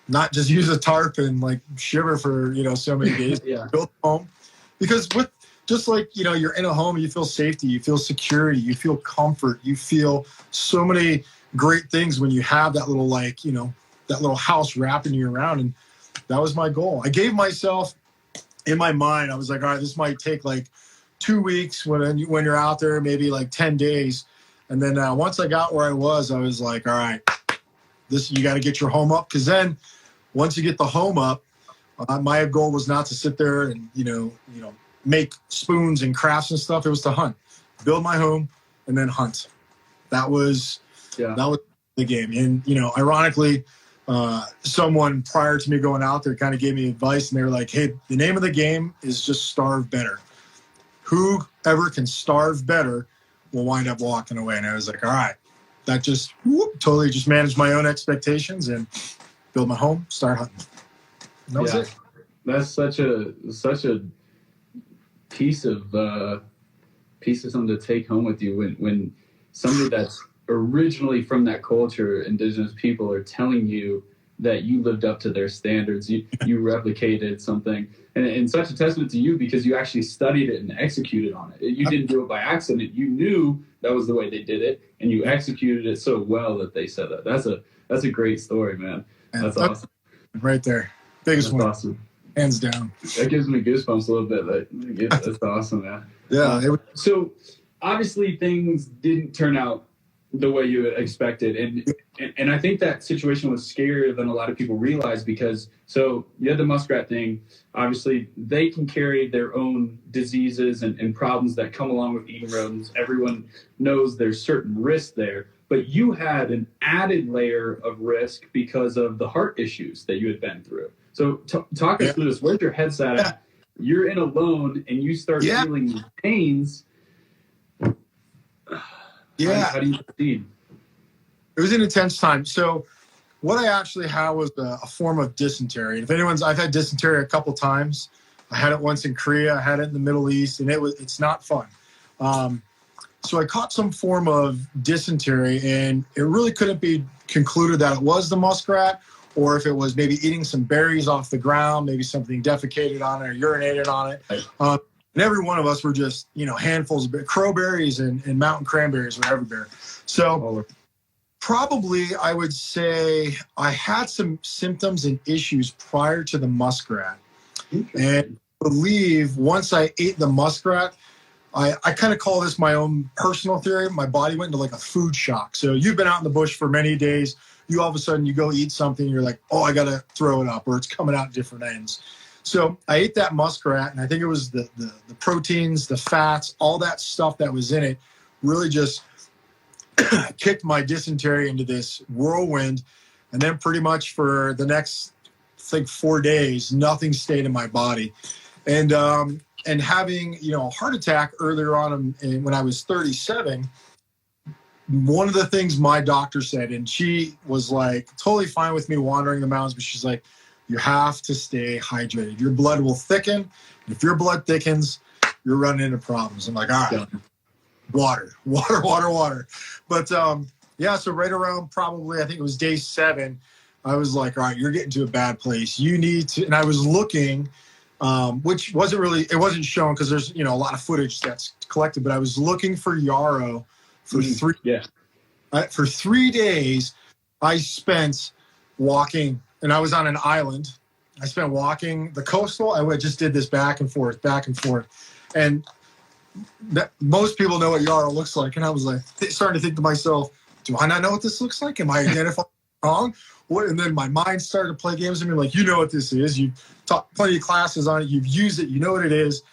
not just use a tarp and shiver for so many days. Yeah. Built a home, because just like, you're in a home, you feel safety, you feel security, you feel comfort, you feel so many great things when you have that little, that little house wrapping you around. And that was my goal. I gave myself, in my mind, I was like, all right, this might take like 2 weeks when you're out there, maybe like 10 days. And then once I got where I was like, all right, you got to get your home up. Because then once you get the home up, my goal was not to sit there and, make spoons and crafts and stuff. It was to hunt, build my home, and then hunt. That was the game. And, ironically, someone prior to me going out there kind of gave me advice, and they were like, hey, the name of the game is just starve better. Whoever can starve better will wind up walking away. And I was like, all right, that just totally just managed my own expectations and build my home, start hunting. And that was it. That's such a piece of something to take home with you when somebody that's originally from that culture, indigenous people, are telling you that you lived up to their standards, you replicated something, and such a testament to you, because you actually studied it and executed on it. You didn't do it by accident. You knew that was the way they did it, and you executed it so well that they said that. That's a great story, man. That's awesome. Right there. Biggest one. Awesome. Hands down. That gives me goosebumps a little bit. That's awesome, man. Yeah. So obviously things didn't turn out the way you expected, and I think that situation was scarier than a lot of people realize, because so you had the muskrat thing. Obviously they can carry their own diseases and problems that come along with eating rodents. Everyone knows there's certain risk there, but you had an added layer of risk because of the heart issues that you had been through. So talk us through this. Where's your headset at? You're in alone and you start feeling these pains. How do you proceed? It was an intense time. So what I actually had was a form of dysentery. I've had dysentery a couple times. I had it once in Korea. I had it in the Middle East, and it's not fun. So I caught some form of dysentery, and it really couldn't be concluded that it was the muskrat, or if it was maybe eating some berries off the ground, maybe something defecated on it or urinated on it. And every one of us were just, handfuls of crowberries and mountain cranberries were everywhere. So probably I would say I had some symptoms and issues prior to the muskrat. And I believe once I ate the muskrat, I kind of call this my own personal theory. My body went into like a food shock. So you've been out in the bush for many days. You all of a sudden you go eat something. You're like, oh, I got to throw it up, or it's coming out different ends. So I ate that muskrat, and I think it was the proteins, the fats, all that stuff that was in it really just kicked my dysentery into this whirlwind. And then pretty much for the next, I think, 4 days, nothing stayed in my body. And having, a heart attack earlier on when I was 37, one of the things my doctor said, and she was like totally fine with me wandering the mountains, but she's like, you have to stay hydrated. Your blood will thicken. If your blood thickens, you're running into problems. I'm like, all right, water. But so right around probably, I think it was day 7, I was like, all right, you're getting to a bad place. You need to, and I was looking, which it wasn't shown because there's, a lot of footage that's collected, but I was looking for yarrow for 3 days. I spent walking, and I was on an island. I spent walking the coastal. I just did this back and forth. And most people know what yarrow looks like. And I was like, starting to think to myself, do I not know what this looks like? Am I identifying wrong? And then my mind started to play games with me, like, you know what this is. You've taught plenty of classes on it. You've used it. You know what it is.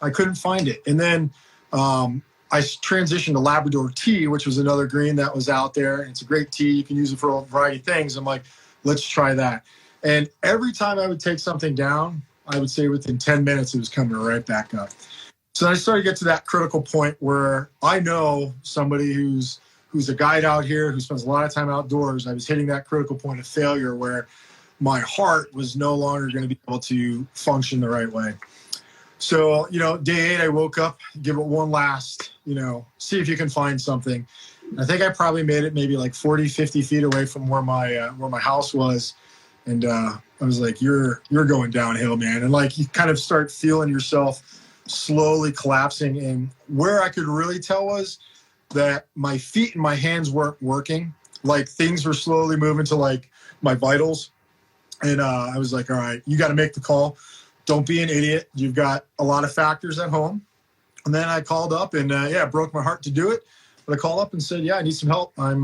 I couldn't find it. And then I transitioned to Labrador tea, which was another green that was out there. It's a great tea. You can use it for a variety of things. I'm like, let's try that. And every time I would take something down, I would say within 10 minutes, it was coming right back up. So I started to get to that critical point where I know somebody who's a guide out here who spends a lot of time outdoors. I was hitting that critical point of failure where my heart was no longer going to be able to function the right way. So, day 8, I woke up, give it one last, see if you can find something. I think I probably made it maybe like 40, 50 feet away from where my house was. And I was like, you're going downhill, man. And like, you kind of start feeling yourself slowly collapsing. And where I could really tell was that my feet and my hands weren't working. Like things were slowly moving to like my vitals. And I was like, all right, you got to make the call. Don't be an idiot. You've got a lot of factors at home. And then I called up and it broke my heart to do it. But I called up and said, yeah, I need some help. I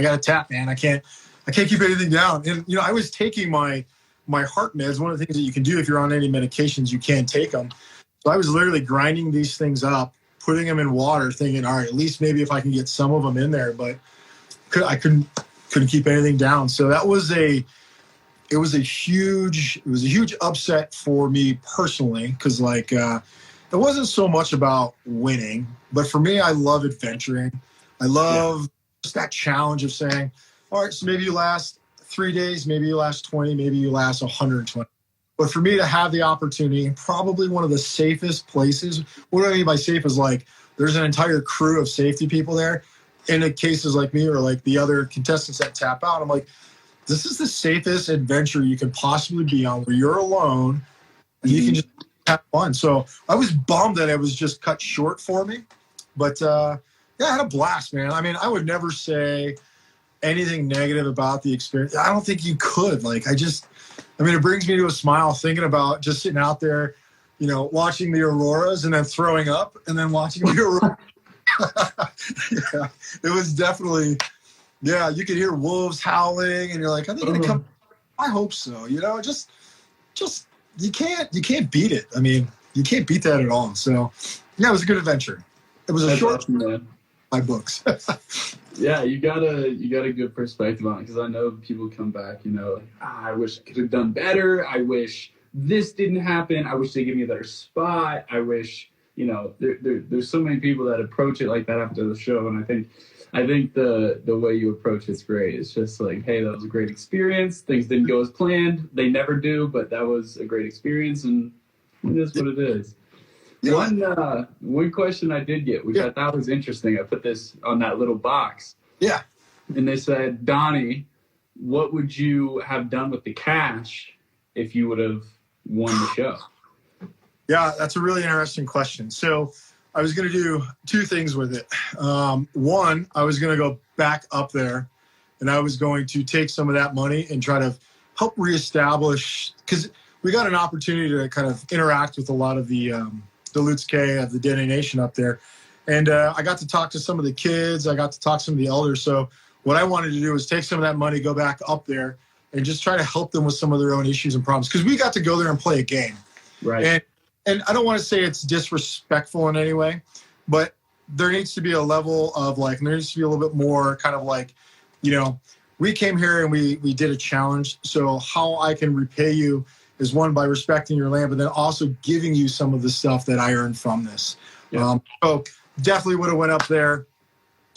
got a tap, man. I can't keep anything down. And, I was taking my heart meds. One of the things that you can do if you're on any medications, you can take them. So I was literally grinding these things up, putting them in water, thinking, all right, at least maybe if I can get some of them in there, but I couldn't keep anything down. So that was a huge upset for me personally, because it wasn't so much about winning, but for me, I love adventuring. I love just that challenge of saying, all right, so maybe you last 3 days, maybe you last 20, maybe you last 120. But for me to have the opportunity, and probably one of the safest places, what I mean by safe is like there's an entire crew of safety people there. In cases like me or like the other contestants that tap out, I'm like, this is the safest adventure you can possibly be on, where you're alone and you can just have fun. So I was bummed that it was just cut short for me. But I had a blast, man. I mean, I would never say anything negative about the experience. I don't think you could. It brings me to a smile thinking about just sitting out there, watching the auroras and then throwing up and then watching the aurora. Yeah, it was definitely, you could hear wolves howling and you're like, are they going to come? I hope so. Just you can't beat it. I mean, you can't beat that at all. So it was a good adventure. It was a short, man. My books. Yeah, you got a good perspective on it, because I know people come back, I wish I could have done better. I wish this didn't happen. I wish they gave me a better spot. I wish, there's so many people that approach it like that after the show, and I think the way you approach it's great. It's just like, hey, that was a great experience. Things didn't go as planned. They never do, but that was a great experience, and it is what it is. Yeah. One question I did get, which I thought was interesting, I put this on that little box. Yeah. And they said, Donny, what would you have done with the cash if you would have won the show? Yeah, that's a really interesting question. So I was going to do two things with it. One, I was going to go back up there, and I was going to take some of that money and try to help reestablish, because we got an opportunity to kind of interact with a lot of the Lutz K of the Denny Nation up there. And I got to talk to some of the kids. I got to talk to some of the elders. So what I wanted to do was take some of that money, go back up there, and just try to help them with some of their own issues and problems. Because we got to go there and play a game. Right. And I don't want to say it's disrespectful in any way, but there needs to be a level of there needs to be a little bit more kind of we came here and we did a challenge. So how I can repay you is, one, by respecting your land, but then also giving you some of the stuff that I earned from this. Yeah. So definitely would have went up there.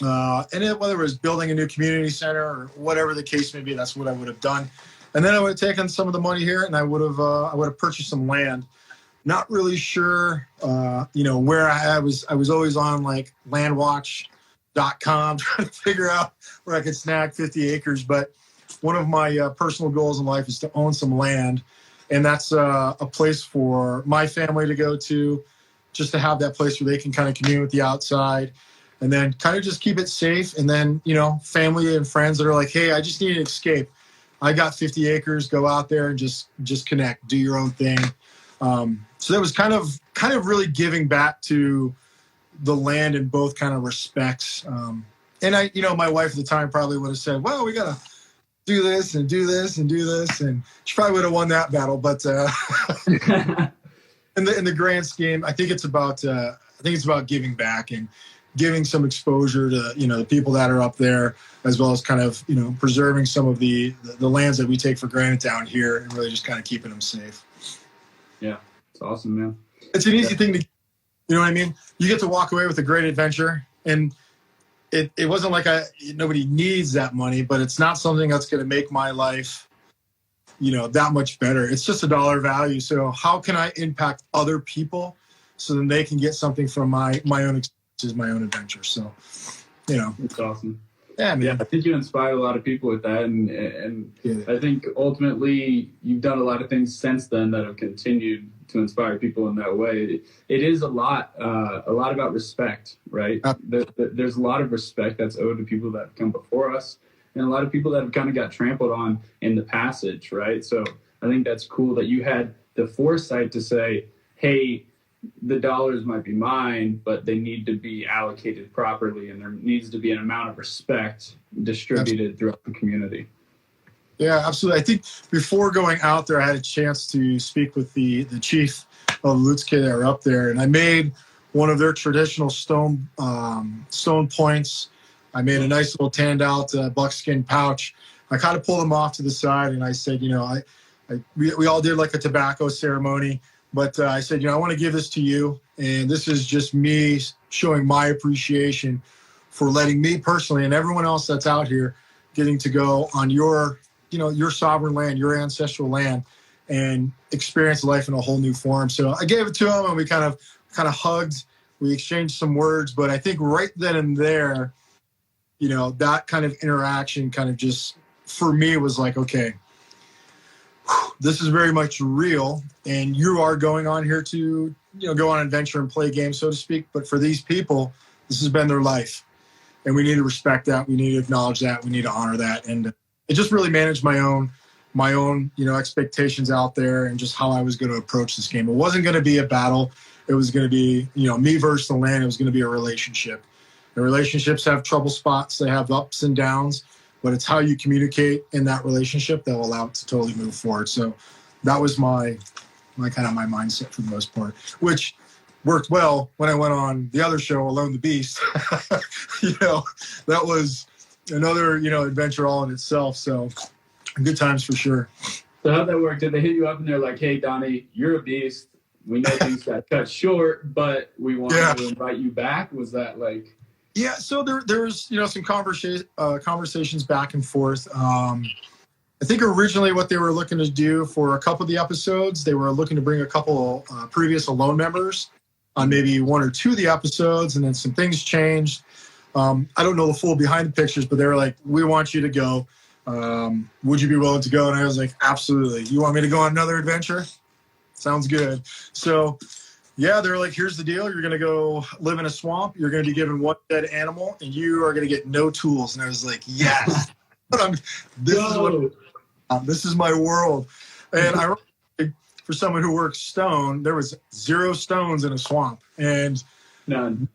Whether it was building a new community center or whatever the case may be, that's what I would have done. And then I would have taken some of the money here and I would have purchased some land. Not really sure, where I was always on landwatch.com trying to figure out where I could snag 50 acres. But one of my personal goals in life is to own some land. And that's a place for my family to go to, just to have that place where they can kind of commune with the outside and then kind of just keep it safe. And then, family and friends that are like, hey, I just need an escape. I got 50 acres, go out there and just connect, do your own thing. So that was kind of really giving back to the land in both kind of respects. And I, my wife at the time probably would have said, well, we got to do this and do this and do this. And she probably would have won that battle. But in the grand scheme, I think it's about giving back and giving some exposure to, the people that are up there, as well as kind of, preserving some of the lands that we take for granted down here and really just kind of keeping them safe. Yeah, it's awesome, man. It's an easy thing to, you know what I mean? You get to walk away with a great adventure, and it wasn't like nobody needs that money, but it's not something that's going to make my life, that much better. It's just a dollar value. So how can I impact other people so then they can get something from my own experiences, my own adventure? So, It's awesome. Yeah, man. Yeah, I think you inspire a lot of people with that, and I think ultimately you've done a lot of things since then that have continued inspire people in that way. It is a lot about respect, right? There's a lot of respect that's owed to people that have come before us, and a lot of people that have kind of got trampled on in the passage, right? So I think that's cool that you had the foresight to say, hey, the dollars might be mine, but they need to be allocated properly, and there needs to be an amount of respect distributed throughout the community. Yeah, absolutely. I think before going out there, I had a chance to speak with the chief of Lutske that were up there, and I made one of their traditional stone points. I made a nice little tanned out buckskin pouch. I kind of pulled them off to the side, and I said, we all did like a tobacco ceremony, but I said, I want to give this to you, and this is just me showing my appreciation for letting me personally and everyone else that's out here getting to go on your sovereign land, your ancestral land, and experience life in a whole new form. So I gave it to him, and we kind of hugged. We exchanged some words, but I think right then and there, that kind of interaction kind of just, for me, was like, okay, this is very much real, and you are going on here to, go on an adventure and play games, so to speak. But for these people, this has been their life, and we need to respect that. We need to acknowledge that. We need to honor that. And it just really managed my own, expectations out there and just how I was going to approach this game. It wasn't going to be a battle. It was going to be, me versus the land. It was going to be a relationship. And relationships have trouble spots. They have ups and downs, but it's how you communicate in that relationship that will allow it to totally move forward. So that was my mindset for the most part, which worked well when I went on the other show, Alone the Beast. That was another, adventure all in itself. So good times for sure. So how'd that work? Did they hit you up and they're like, hey, Donny, you're a beast. We know things got cut short, but we want to invite you back? Was that like... Yeah, so there was, some conversations back and forth. I think originally what they were looking to do for a couple of the episodes, they were looking to bring a couple previous Alone members on maybe one or two of the episodes, and then some things changed. I don't know the full behind the pictures, but they were like, we want you to go. Would you be willing to go? And I was like, absolutely. You want me to go on another adventure? Sounds good. So, yeah, they're like, here's the deal. You're going to go live in a swamp. You're going to be given one dead animal, and you are going to get no tools. And I was like, yes. This is my world. And I, for someone who works stone, there was 0 stones in a swamp. And none.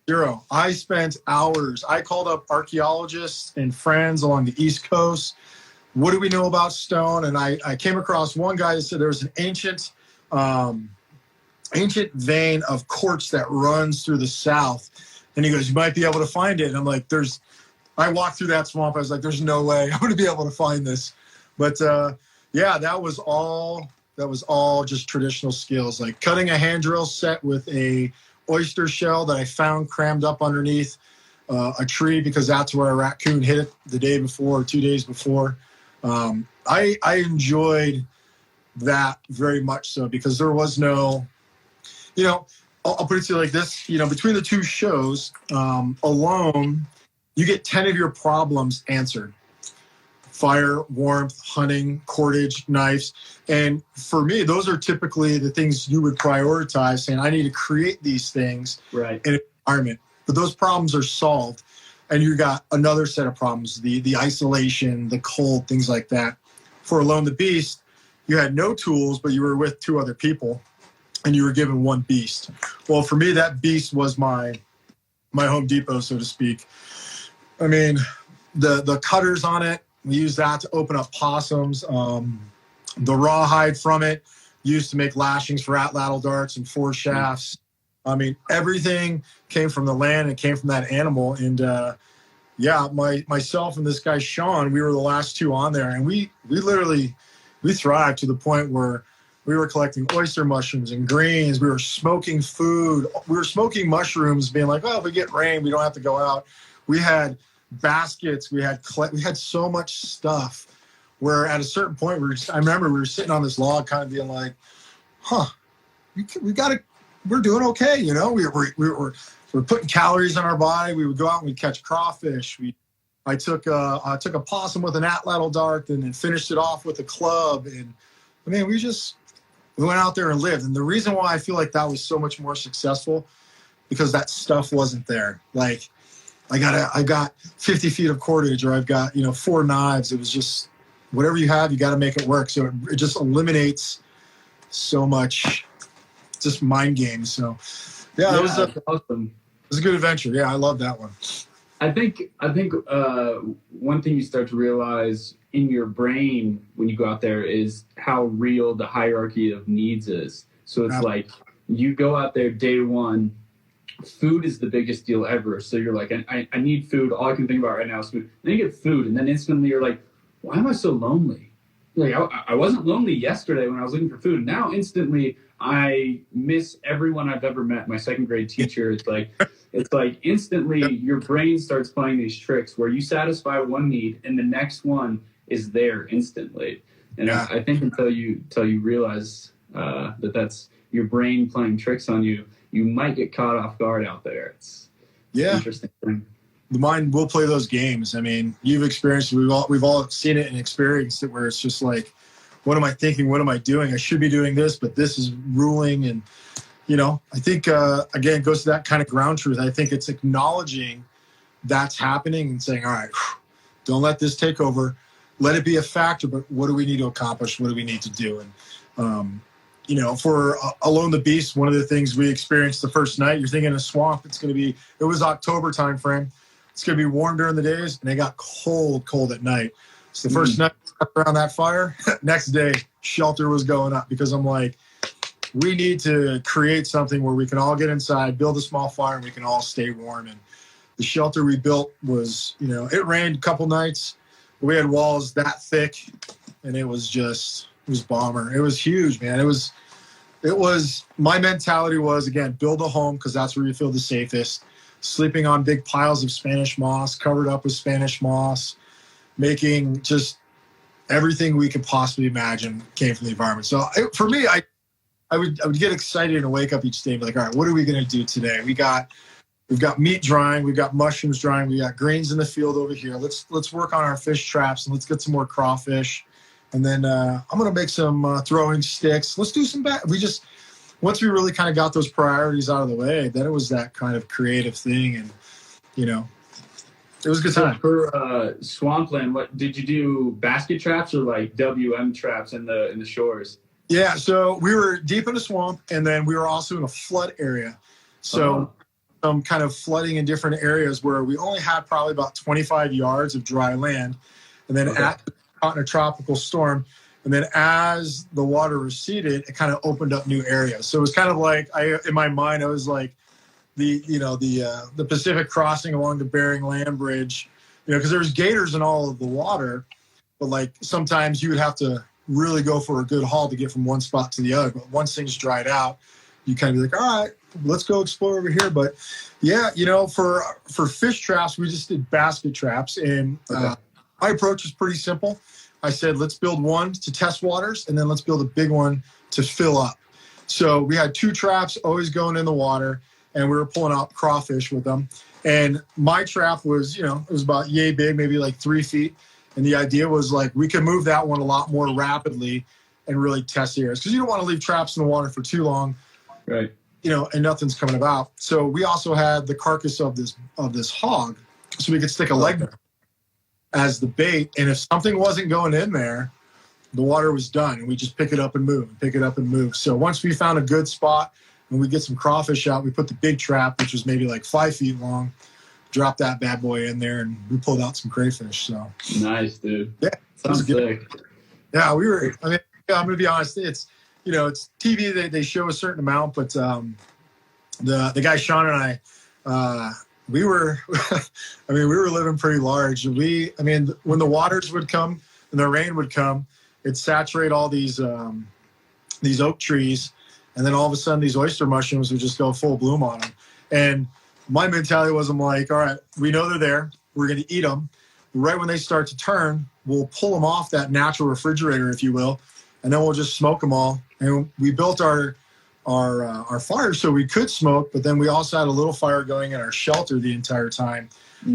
0. I spent hours. I called up archaeologists and friends along the East Coast. What do we know about stone? And I came across one guy that said there was an ancient vein of quartz that runs through the South. And he goes, you might be able to find it. And I'm like, I walked through that swamp. I was like, there's no way I'm going to be able to find this. But that was all just traditional skills, like cutting a hand drill set with a oyster shell that I found crammed up underneath a tree because that's where a raccoon hit it the day before or 2 days before. I enjoyed that very much so because there was no, I'll put it to you like this, between the two shows, Alone, you get 10 of your problems answered. Fire, warmth, hunting, cordage, knives. And for me, those are typically the things you would prioritize, saying, I need to create these things in an environment. But those problems are solved. And you got another set of problems, the isolation, the cold, things like that. For Alone the Beast, you had no tools, but you were with 2 other people, and you were given 1 beast. Well, for me, that beast was my Home Depot, so to speak. I mean, the cutters on it, we used that to open up possums. The rawhide from it used to make lashings for atlatl darts and 4 shafts. I mean, everything came from the land and came from that animal. And myself and this guy, Sean, we were the last 2 on there. And we thrived to the point where we were collecting oyster mushrooms and greens. We were smoking food. We were smoking mushrooms, being like, oh, if we get rain, we don't have to go out. We had baskets. We had so much stuff where at a certain point, I remember we were sitting on this log kind of being like, we're doing okay. We're putting calories in our body. We would go out and we'd catch crawfish. I took a possum with an atlatl dart and then finished it off with a club. And I mean, We went out there and lived. And the reason why I feel like that was so much more successful, because that stuff wasn't there. Like, I got 50 feet of cordage, or I've got, 4 knives. It was just whatever you have, you got to make it work. So it just eliminates so much just mind games. So yeah, it was awesome. It was a good adventure. Yeah, I love that one. I think one thing you start to realize in your brain when you go out there is how real the hierarchy of needs is. So it's like you go out there day one, food is the biggest deal ever. So you're like, I need food. All I can think about right now is food. Then you get food, and then instantly you're like, why am I so lonely? Like, I wasn't lonely yesterday when I was looking for food. Now instantly I miss everyone I've ever met. My second grade teacher. It's like instantly your brain starts playing these tricks where you satisfy one need and the next one is there instantly. And I think until you realize that's your brain playing tricks on you, you might get caught off guard out there. It's an interesting thing. The mind will play those games. I mean, you've experienced it. We've all seen it and experienced it, where it's just like, what am I thinking? What am I doing? I should be doing this, but this is ruling. And, I think, again, it goes to that kind of ground truth. I think it's acknowledging that's happening and saying, all right, don't let this take over. Let it be a factor, but what do we need to accomplish? What do we need to do? And, for Alone the Beast, one of the things we experienced the first night, you're thinking a swamp, it was October time frame. It's going to be warm during the days, and it got cold at night. So the first night around that fire, next day, shelter was going up, because I'm like, we need to create something where we can all get inside, build a small fire, and we can all stay warm. And the shelter we built was, it rained a couple nights. We had walls that thick, and it was bomber. It was huge, man. It was, my mentality was, again, build a home, because that's where you feel the safest. Sleeping on big piles of Spanish moss, covered up with Spanish moss, making just everything we could possibly imagine came from the environment. So for me, I would get excited and wake up each day and be like, all right, what are we going to do today? We've got meat drying, we've got mushrooms drying, we got greens in the field over here. Let's work on our fish traps, and let's get some more crawfish. And then I'm going to make some throwing sticks. Let's do some once we really kind of got those priorities out of the way, then it was that kind of creative thing. And, it was a good time. For swampland, what did you do? Basket traps or like WM traps in the shores? Yeah, so we were deep in a swamp, and then we were also in a flood area. So some kind of flooding in different areas where we only had probably about 25 yards of dry land. And then caught in a tropical storm. And then as the water receded, it kind of opened up new areas. So it was kind of like, in my mind, I was like the Pacific crossing along the Bering Land Bridge, because there was gators in all of the water, but like sometimes you would have to really go for a good haul to get from one spot to the other. But once things dried out, you kind of be like, all right, let's go explore over here. But yeah, for fish traps, we just did basket traps. And my approach is pretty simple. I said, let's build one to test waters, and then let's build a big one to fill up. So we had 2 traps always going in the water, and we were pulling out crawfish with them. And my trap was, it was about yay big, maybe like 3 feet. And the idea was like, we could move that one a lot more rapidly and really test areas, because you don't want to leave traps in the water for too long. Right. And nothing's coming about. So we also had the carcass of this hog, so we could stick a leg as the bait. And if something wasn't going in there, the water was done, and we just pick it up and move. So once we found a good spot and we get some crawfish out, we put the big trap, which was maybe like 5 feet long, drop that bad boy in there, and we pulled out some crayfish. So nice, dude. Yeah, sounds sick. Yeah, I'm gonna be honest, it's it's TV, they show a certain amount, but the guy Sean and I, we were we were living pretty large. When the waters would come and the rain would come, it'd saturate all these oak trees, and then all of a sudden these oyster mushrooms would just go full bloom on them. And my mentality was, I'm like, all right, we know they're there, we're going to eat them. Right when they start to turn, we'll pull them off that natural refrigerator, if you will, and then we'll just smoke them all. And we built our fire so we could smoke, but then we also had a little fire going in our shelter the entire time.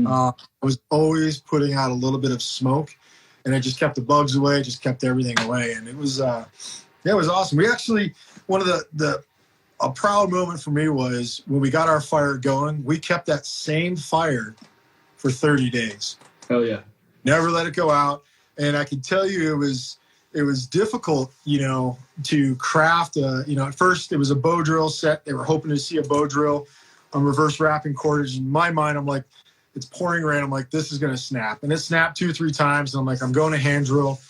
I was always putting out a little bit of smoke, and it just kept the bugs away, just kept everything away. And it was Yeah, it was awesome. We actually, one of a proud moment for me was when we got our fire going, we kept that same fire for 30 days. Hell yeah. Never let it go out. And I can tell you it was difficult, to craft at first it was a bow drill set. They were hoping to see a bow drill on reverse wrapping cordage. In my mind, I'm like, it's pouring rain. I'm like, this is going to snap. And it snapped 2 or 3 times. And I'm like, I'm going to hand drill.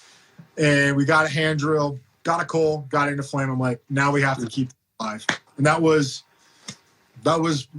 And we got a hand drill, got a coal, got it into flame. I'm like, now we have to keep it alive. And it was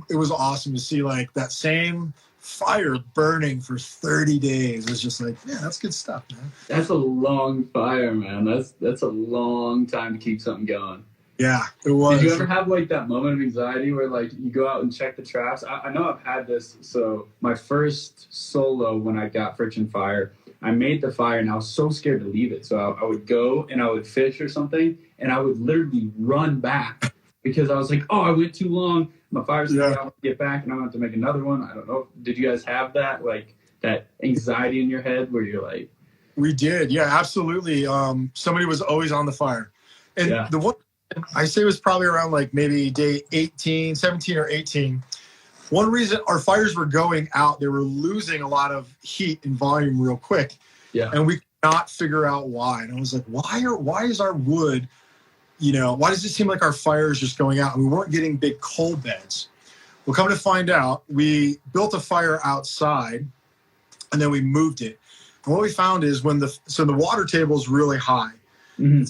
awesome to see like that same fire burning for 30 days. It's just like, yeah, that's good stuff, man. That's a long fire, man. That's a long time to keep something going. Yeah, it was. Did you ever have like that moment of anxiety where like you go out and check the traps? I know I've had this. So my first solo when I got friction fire, I made the fire and I was so scared to leave it. So I would go and I would fish or something and I would literally run back because I was like, oh, I went too long. My fire's going to get back and I'm going to have to make another one. I don't know. Did you guys have that, like that anxiety in your head where you're like? We did. Yeah, absolutely. Somebody was always on the fire. And the one I say was probably around like maybe day 17 or 18. One reason our fires were going out, they were losing a lot of heat and volume real quick. Yeah. And we could not figure out why. And I was like, why is our wood, why does it seem like our fire is just going out? And we weren't getting big coal beds. Well, come to find out, we built a fire outside and then we moved it. And what we found is the water table is really high. Mm-hmm.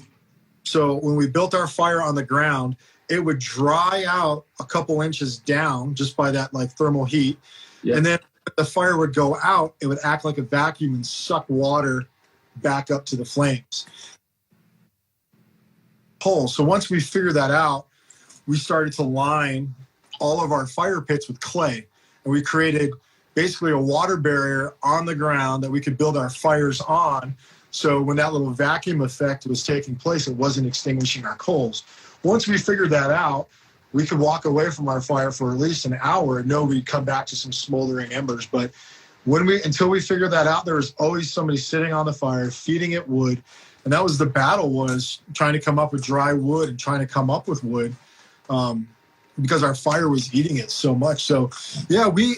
So when we built our fire on the ground, it would dry out a couple inches down just by that like thermal heat. Yeah. And then when the fire would go out, it would act like a vacuum and suck water back up to the flames. So once we figured that out, we started to line all of our fire pits with clay. And we created basically a water barrier on the ground that we could build our fires on. So when that little vacuum effect was taking place, it wasn't extinguishing our coals. Once we figured that out, we could walk away from our fire for at least an hour and know we'd come back to some smoldering embers. But until we figured that out, there was always somebody sitting on the fire, feeding it wood. And that was the battle, was trying to come up with dry wood and trying to come up with wood because our fire was eating it so much. So yeah, me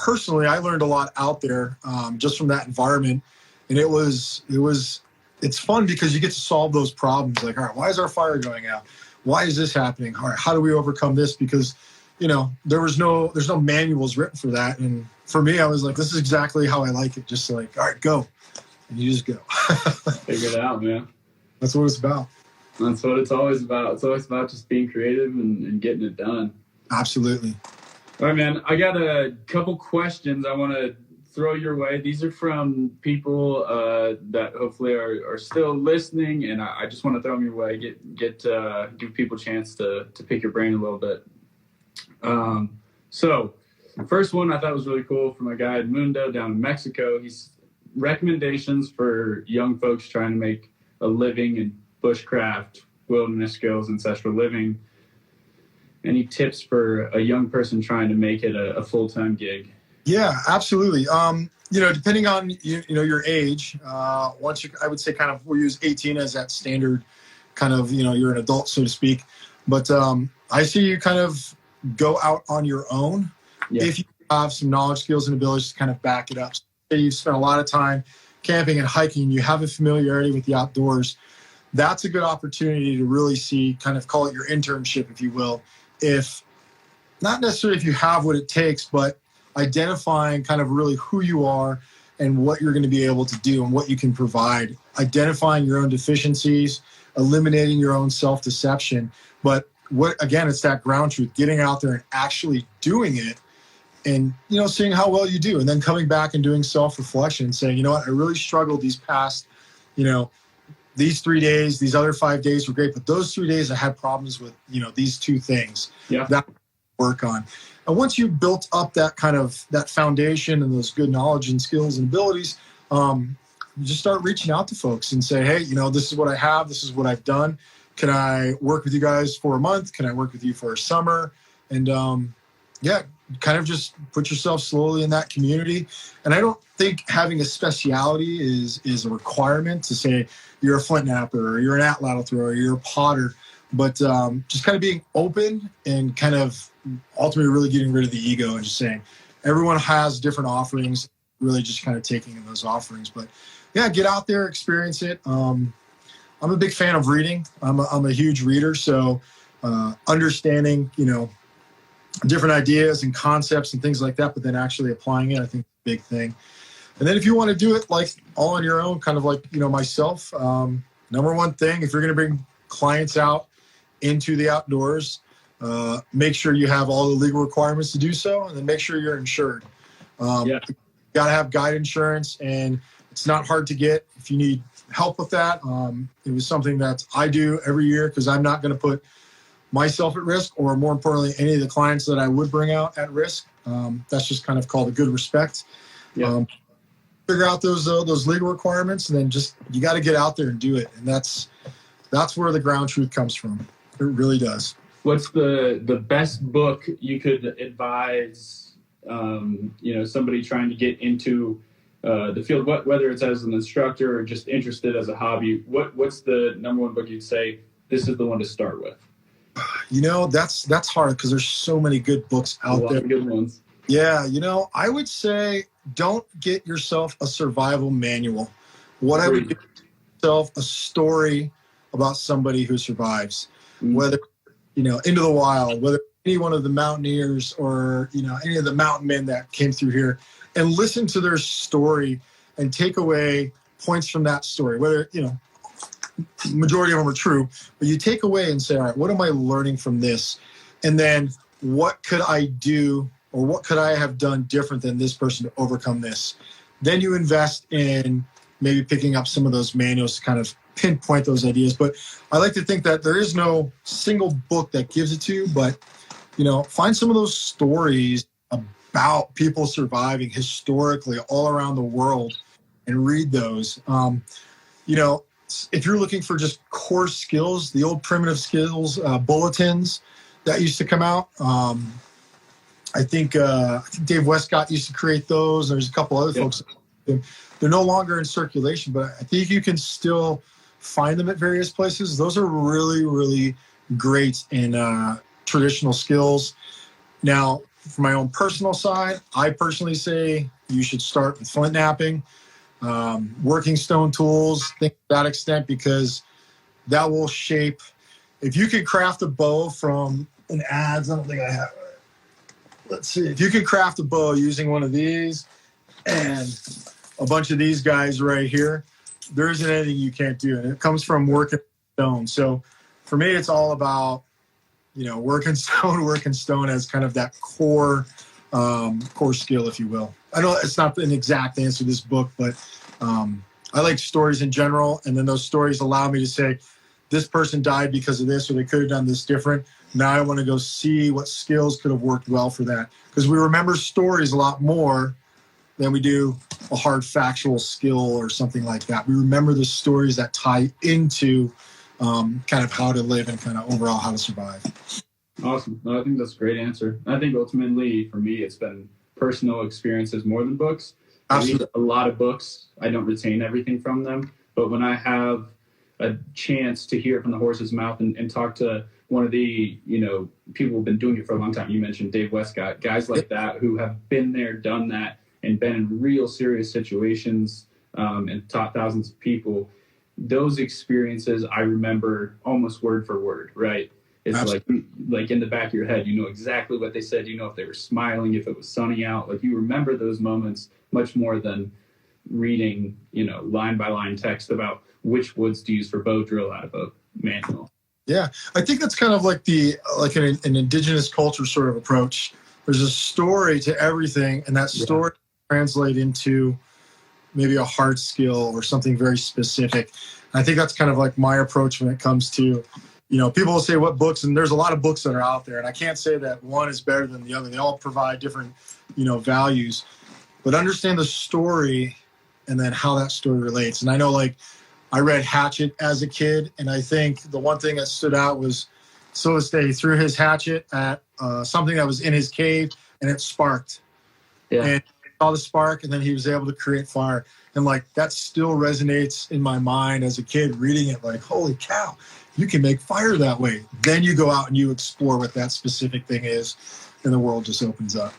personally, I learned a lot out there just from that environment. And it's fun because you get to solve those problems. Like, all right, why is our fire going out? Why is this happening? All right, how do we overcome this? Because, there's no manuals written for that. And for me, I was like, this is exactly how I like it. Just like, all right, go. And you just go. Figure it out, man. That's what it's about. That's what it's always about. It's always about just being creative and getting it done. Absolutely. All right, man. I got a couple questions I want to throw your way. These are from people that hopefully are still listening, and I just want to throw them your way. Give people a chance to pick your brain a little bit. So, first one I thought was really cool from a guy at Mundo down in Mexico. He's recommendations for young folks trying to make a living in bushcraft, wilderness skills, ancestral living. Any tips for a young person trying to make it a full-time gig? Yeah, absolutely. Depending on your age, I would say kind of we'll use 18 as that standard kind of, you're an adult, so to speak. But I see you kind of go out on your own if you have some knowledge, skills, and abilities to kind of back it up. So you've spent a lot of time camping and hiking, you have a familiarity with the outdoors. That's a good opportunity to really see, kind of call it your internship, if you will. If not necessarily if you have what it takes, but identifying kind of really who you are and what you're going to be able to do and what you can provide, identifying your own deficiencies, eliminating your own self-deception. But it's that ground truth, getting out there and actually doing it and, seeing how well you do. And then coming back and doing self-reflection and saying, I really struggled these past, these 3 days, these other 5 days were great, but those 3 days I had problems with, these 2 things that work on. And once you built up that kind of that foundation and those good knowledge and skills and abilities, you just start reaching out to folks and say, hey, this is what I have. This is what I've done. Can I work with you guys for a month? Can I work with you for a summer? And yeah, kind of just put yourself slowly in that community. And I don't think having a speciality is a requirement to say you're a flintknapper or you're an atlatl thrower or you're a potter, but just kind of being open and kind of ultimately really getting rid of the ego and just saying everyone has different offerings, really just kind of taking in those offerings. But yeah, get out there, experience it. I'm a big fan of reading. I'm a huge reader. So understanding, different ideas and concepts and things like that, but then actually applying it, I think is a big thing. And then if you want to do it like all on your own, kind of like, myself, number one thing, if you're going to bring clients out into the outdoors, make sure you have all the legal requirements to do so, and then make sure you're insured. You got to have guide insurance, and it's not hard to get if you need help with that. It was something that I do every year because I'm not going to put myself at risk, or more importantly, any of the clients that I would bring out at risk. That's just kind of called a good respect. Figure out those legal requirements, and then just, you got to get out there and do it. And that's where the ground truth comes from. It really does. What's the best book you could advise, somebody trying to get into the field, whether it's as an instructor or just interested as a hobby? What's the number one book you'd say this is the one to start with? That's hard because there's so many good books out there. A lot of good ones. Yeah, I would say don't get yourself a survival manual. What I would get yourself a story about somebody who survives, whether, into the wild, whether any one of the mountaineers or, any of the mountain men that came through here, and listen to their story and take away points from that story, whether, majority of them are true, but you take away and say, all right, what am I learning from this? And then what could I do, or what could I have done different than this person to overcome this? Then you invest in maybe picking up some of those manuals to kind of pinpoint those ideas. But I like to think that there is no single book that gives it to you, but, find some of those stories about people surviving historically all around the world and read those. If you're looking for just core skills, the old primitive skills bulletins that used to come out, I think Dave Westcott used to create those. There's a couple other folks. They're no longer in circulation, but I think you can still find them at various places. Those are really, really great in traditional skills. Now, for my own personal side, I personally say you should start with flint knapping, working stone tools, think to that extent, because that will shape. If you could craft a bow from an adze, I don't think I have it. Let's see. If you could craft a bow using one of these and a bunch of these guys right here, there isn't anything you can't do. And it comes from working stone. So for me, it's all about, working stone as kind of that core skill, if you will. I know it's not an exact answer to this book, but I like stories in general. And then those stories allow me to say, this person died because of this, or they could have done this different. Now I want to go see what skills could have worked well for that. Because we remember stories a lot more than we do a hard factual skill or something like that. We remember the stories that tie into kind of how to live and kind of overall how to survive. Awesome. No, I think that's a great answer. I think ultimately for me, it's been personal experiences more than books. Absolutely. I read a lot of books. I don't retain everything from them. But when I have a chance to hear it from the horse's mouth and talk to one of the, people who've been doing it for a long time. You mentioned Dave Westcott, guys like that who have been there, done that, and been in real serious situations and taught thousands of people. Those experiences I remember almost word for word, right? It's like in the back of your head, you know exactly what they said. You know if they were smiling, if it was sunny out. Like you remember those moments much more than reading, line by line text about which woods to use for bow drill out of a manual. Yeah, I think that's kind of like an indigenous culture sort of approach. There's a story to everything, and that story translates into maybe a hard skill or something very specific. And I think that's kind of like my approach when it comes to, people will say what books, and there's a lot of books that are out there, and I can't say that one is better than the other. They all provide different, values, but understand the story and then how that story relates. And I know, I read Hatchet as a kid, and I think the one thing that stood out was, so this day, he threw his hatchet at something that was in his cave, and it sparked. Yeah. And he saw the spark, and then he was able to create fire. And like that still resonates in my mind as a kid reading it. Like, holy cow, you can make fire that way. Then you go out and you explore what that specific thing is, and the world just opens up.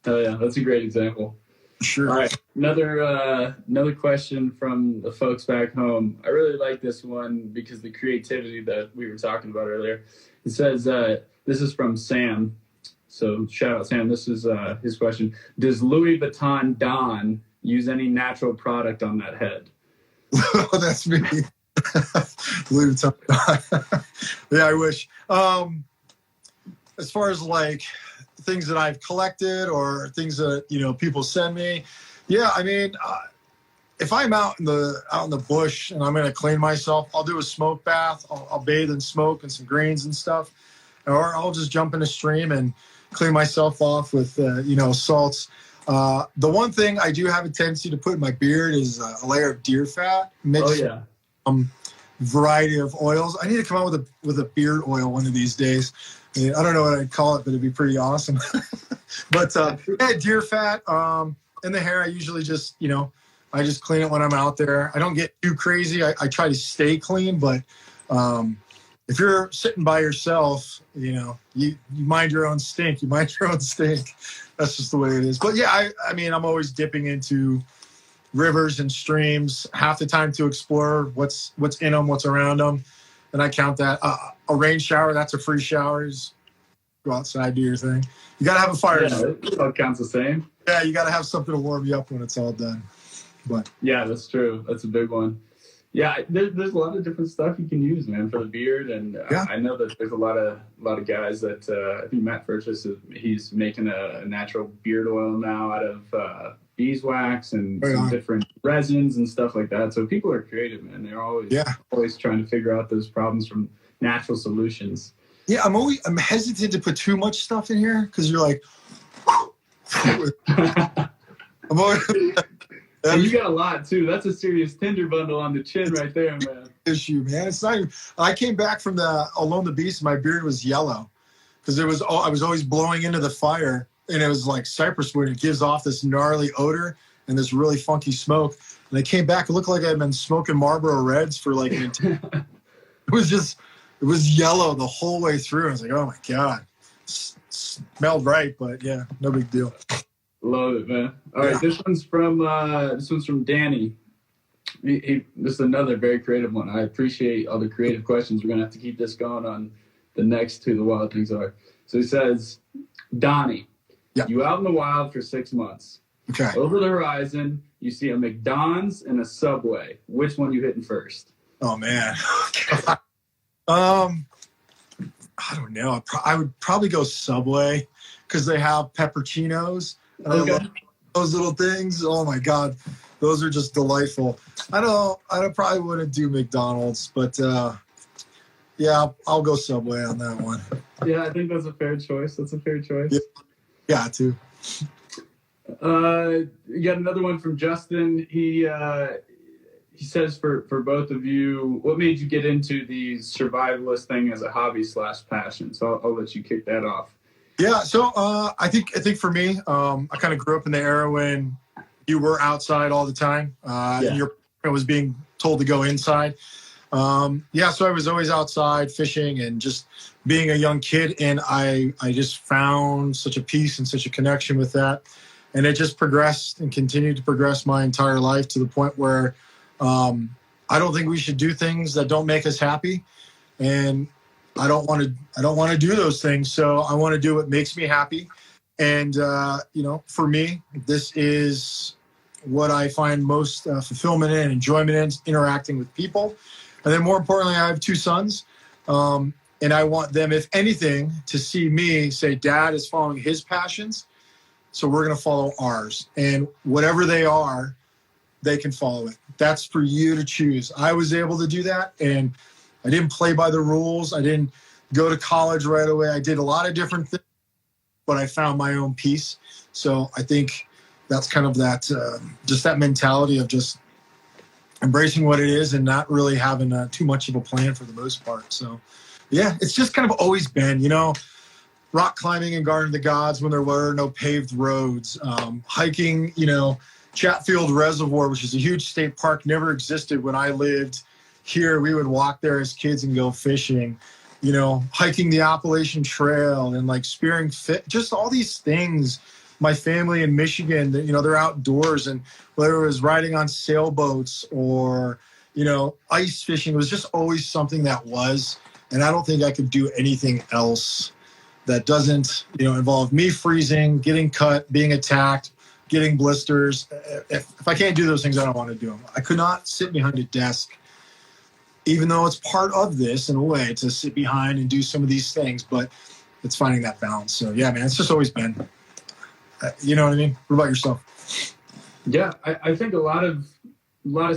Oh yeah, that's a great example. Sure. All right, another question from the folks back home. I really like this one because the creativity that we were talking about earlier. It says, this is from Sam. So shout out Sam. This is his question. Does Louis Vuitton Don use any natural product on that head? That's me. Louis Vuitton. Yeah, I wish. As far as like things that I've collected or things that, you know, people send me. Yeah, I mean, if I'm out in the bush and I'm going to clean myself, I'll do a smoke bath. I'll bathe in smoke and some greens and stuff. Or I'll just jump in a stream and clean myself off with, you know, salts. The one thing I do have a tendency to put in my beard is a layer of deer fat mixed variety of oils. I need to come out with a beard oil one of these days. I mean, I don't know what I'd call it, but it'd be pretty awesome. But yeah, deer fat in the hair. I usually just, you know, I just clean it when I'm out there. I don't get too crazy. I try to stay clean, but if you're sitting by yourself, you know, you mind your own stink. You mind your own stink. That's just the way it is. But yeah, I mean, I'm always dipping into rivers and streams half the time to explore what's in them, what's around them. And I count that. A rain shower, that's a free shower. Just go outside, do your thing. You got to have a fire. Yeah, it all counts the same. Yeah, you got to have something to warm you up when it's all done. But yeah, that's true. That's a big one. Yeah, there's a lot of different stuff you can use, man, for the beard. And I know that there's a lot of guys that I think Matt Furchess, he's making a natural beard oil now out of beeswax and some different resins and stuff like that. So people are creative, man. They're always trying to figure out those problems from natural solutions. Yeah, I'm hesitant to put too much stuff in here because you're like, I'm always. And you got a lot too. That's a serious Tinder bundle on the chin right there, man. Issue, man. It's not even, I came back from the Alone the Beast. My beard was yellow because I was always blowing into the fire, and it was like cypress wood. It gives off this gnarly odor and this really funky smoke. And I came back. It looked like I'd been smoking Marlboro Reds for like it was yellow the whole way through. I was like, oh my god, smelled right, but yeah, no big deal. Love it, man. All right, this one's from Danny. This is another very creative one. I appreciate all the creative questions. We're gonna have to keep this going on the next two. The wild things are. So he says, Donny, you out in the wild for 6 months. Okay. Over the horizon, you see a McDonald's and a Subway. Which one you hitting first? Oh man. I don't know. I would probably go Subway because they have pepperoncinos. I love those little things. Oh my god, those are just delightful. I probably wouldn't do McDonald's, but yeah, I'll go Subway on that one. Yeah, I think that's a fair choice. Yeah, too. You got another one from Justin. He says for both of you, what made you get into the survivalist thing as a hobby / passion? So I'll let you kick that off. Yeah, so I think for me, I kind of grew up in the era when you were outside all the time, and your parent was being told to go inside. So I was always outside fishing and just being a young kid, and I just found such a peace and such a connection with that, and it just progressed and continued to progress my entire life to the point where I don't think we should do things that don't make us happy, and I don't want to do those things. So I want to do what makes me happy. And, for me, this is what I find most fulfillment in and enjoyment in, interacting with people. And then more importantly, I have 2 sons. And I want them, if anything, to see me say, Dad is following his passions. So we're going to follow ours. And whatever they are, they can follow it. That's for you to choose. I was able to do that. And I didn't play by the rules. I didn't go to college right away. I did a lot of different things, but I found my own peace. So I think that's kind of that, just that mentality of just embracing what it is and not really having too much of a plan for the most part. So, yeah, it's just kind of always been, rock climbing in Garden of the Gods when there were no paved roads, hiking, you know, Chatfield Reservoir, which is a huge state park, never existed when I lived here. We would walk there as kids and go fishing, you know, hiking the Appalachian Trail and like spearing fish, just all these things. My family in Michigan, you know, they're outdoors, and whether it was riding on sailboats or, you know, ice fishing, it was just always something that was. And I don't think I could do anything else that doesn't, you know, involve me freezing, getting cut, being attacked, getting blisters. If I can't do those things, I don't want to do them. I could not sit behind a desk, even though it's part of this in a way to sit behind and do some of these things, but it's finding that balance. So yeah, man, it's just always been, you know what I mean? What about yourself? Yeah, I think a lot of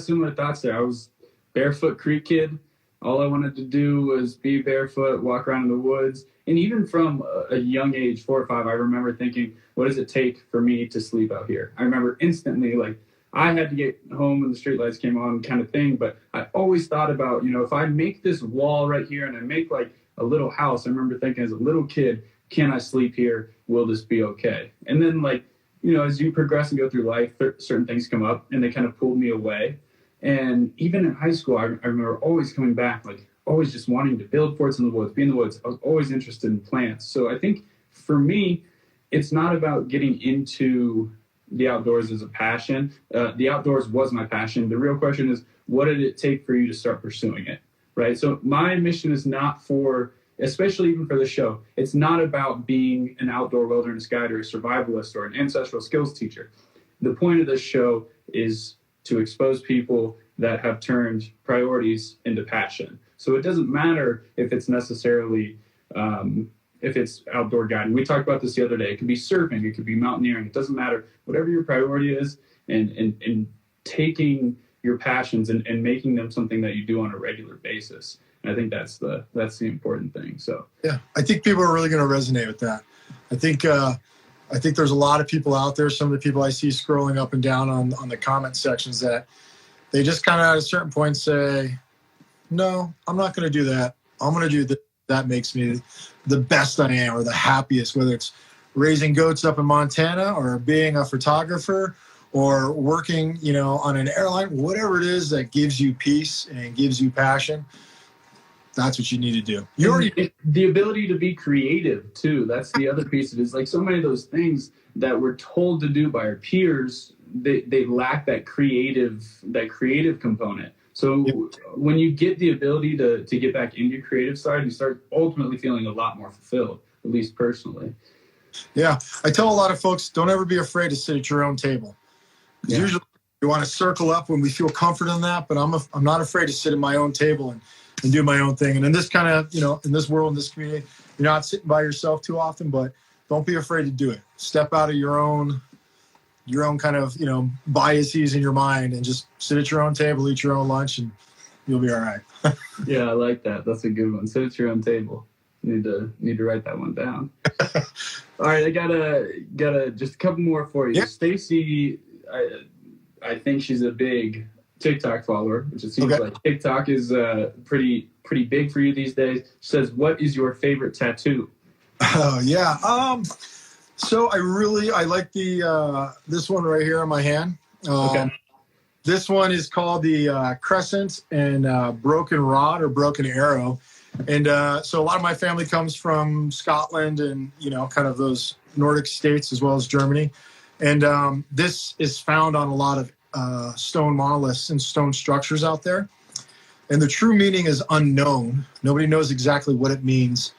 similar thoughts there. I was barefoot creek kid. All I wanted to do was be barefoot, walk around in the woods. And even from a young age, 4 or 5, I remember thinking, what does it take for me to sleep out here? I remember instantly, like, I had to get home when the streetlights came on kind of thing. But I always thought about, you know, if I make this wall right here and I make like a little house, I remember thinking as a little kid, can I sleep here? Will this be okay? And then, like, you know, as you progress and go through life, certain things come up and they kind of pulled me away. And even in high school, I remember always coming back, like always just wanting to build forts in the woods, be in the woods. I was always interested in plants. So I think for me, it's not about getting into the outdoors as a passion. The outdoors was my passion. The real question is, what did it take for you to start pursuing it, right? So my mission is not for, especially even for the show, it's not about being an outdoor wilderness guide or a survivalist or an ancestral skills teacher. The point of this show is to expose people that have turned priorities into passion. So it doesn't matter if it's necessarily, if it's outdoor guiding. We talked about this the other day. It could be surfing, it could be mountaineering. It doesn't matter. Whatever your priority is, and taking your passions and making them something that you do on a regular basis. And I think that's the important thing. So yeah, I think people are really going to resonate with that. I think there's a lot of people out there, some of the people I see scrolling up and down on the comment sections, that they just kind of at a certain point say, no, I'm not going to do that. I'm going to do that. That makes me the best I am or the happiest, whether it's raising goats up in Montana or being a photographer or working, you know, on an airline, whatever it is that gives you peace and gives you passion. That's what you need to do. The ability to be creative too. That's the other piece of it. Is like so many of those things that we're told to do by our peers, they lack that creative component. So when you get the ability to get back into your creative side, you start ultimately feeling a lot more fulfilled, at least personally. Yeah. I tell a lot of folks, don't ever be afraid to sit at your own table. Yeah. Usually we want to circle up when we feel comfort in that, but I'm not afraid to sit at my own table and do my own thing. And in this kind of, you know, in this world, in this community, you're not sitting by yourself too often, but don't be afraid to do it. Step out of your own kind of, you know, biases in your mind and just sit at your own table, eat your own lunch, and you'll be all right. Yeah, I like that. That's a good one. Sit at your own table. Need to write that one down. All right, I gotta just a couple more for you. Yeah. Stacy, I think she's a big TikTok follower, which it seems like TikTok is pretty big for you these days. She says, what is your favorite tattoo? Oh yeah. So I like the this one right here on my hand. This one is called the crescent and broken rod or broken arrow. And so a lot of my family comes from Scotland and, you know, kind of those Nordic states as well as Germany. And this is found on a lot of stone monoliths and stone structures out there. And the true meaning is unknown. Nobody knows exactly what it means.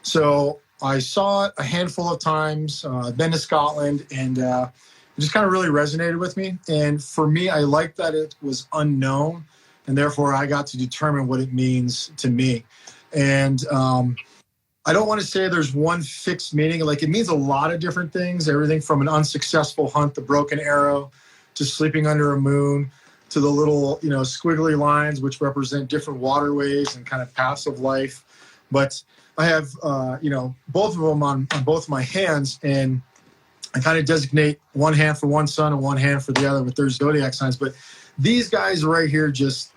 So I saw it a handful of times. I've been to Scotland, and it just kind of really resonated with me. And for me, I liked that it was unknown, and therefore I got to determine what it means to me. And I don't want to say there's one fixed meaning. Like, it means a lot of different things, everything from an unsuccessful hunt, the broken arrow, to sleeping under a moon, to the little, you know, squiggly lines, which represent different waterways and kind of paths of life. But I have, you know, both of them on both my hands, and I kind of designate one hand for one sun and one hand for the other with their zodiac signs. But these guys right here just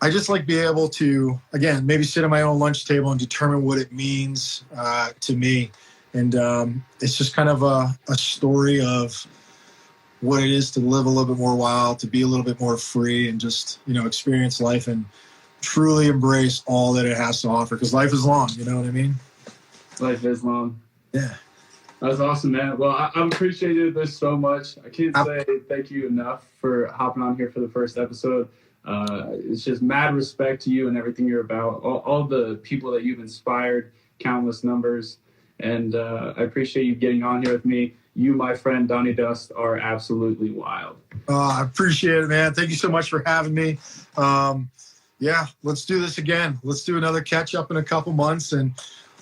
I just like being able to, again, maybe sit at my own lunch table and determine what it means to me. And it's just kind of a story of what it is to live a little bit more wild, to be a little bit more free, and just, experience life and truly embrace all that it has to offer. Because life is long, you know what I mean? Life is long. Yeah. That was awesome, man. Well, I appreciated this so much. I can't say thank you enough for hopping on here for the first episode. It's just mad respect to you and everything you're about, all the people that you've inspired, countless numbers. And I appreciate you getting on here with me. You, my friend, Donny Dust, are absolutely wild. I appreciate it, man. Thank you so much for having me. Yeah, let's do this again. Let's do another catch up in a couple months, and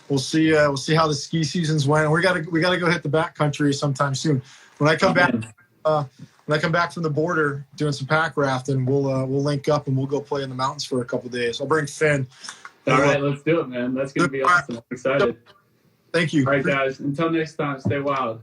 we'll see how the ski seasons went. We gotta go hit the backcountry sometime soon. When I come back. When I come back from the border doing some pack rafting, we'll link up and we'll go play in the mountains for a couple of days. I'll bring Finn. All right, let's do it, man. That's going to be awesome. I'm excited. Thank you. All right, guys. Until next time, stay wild.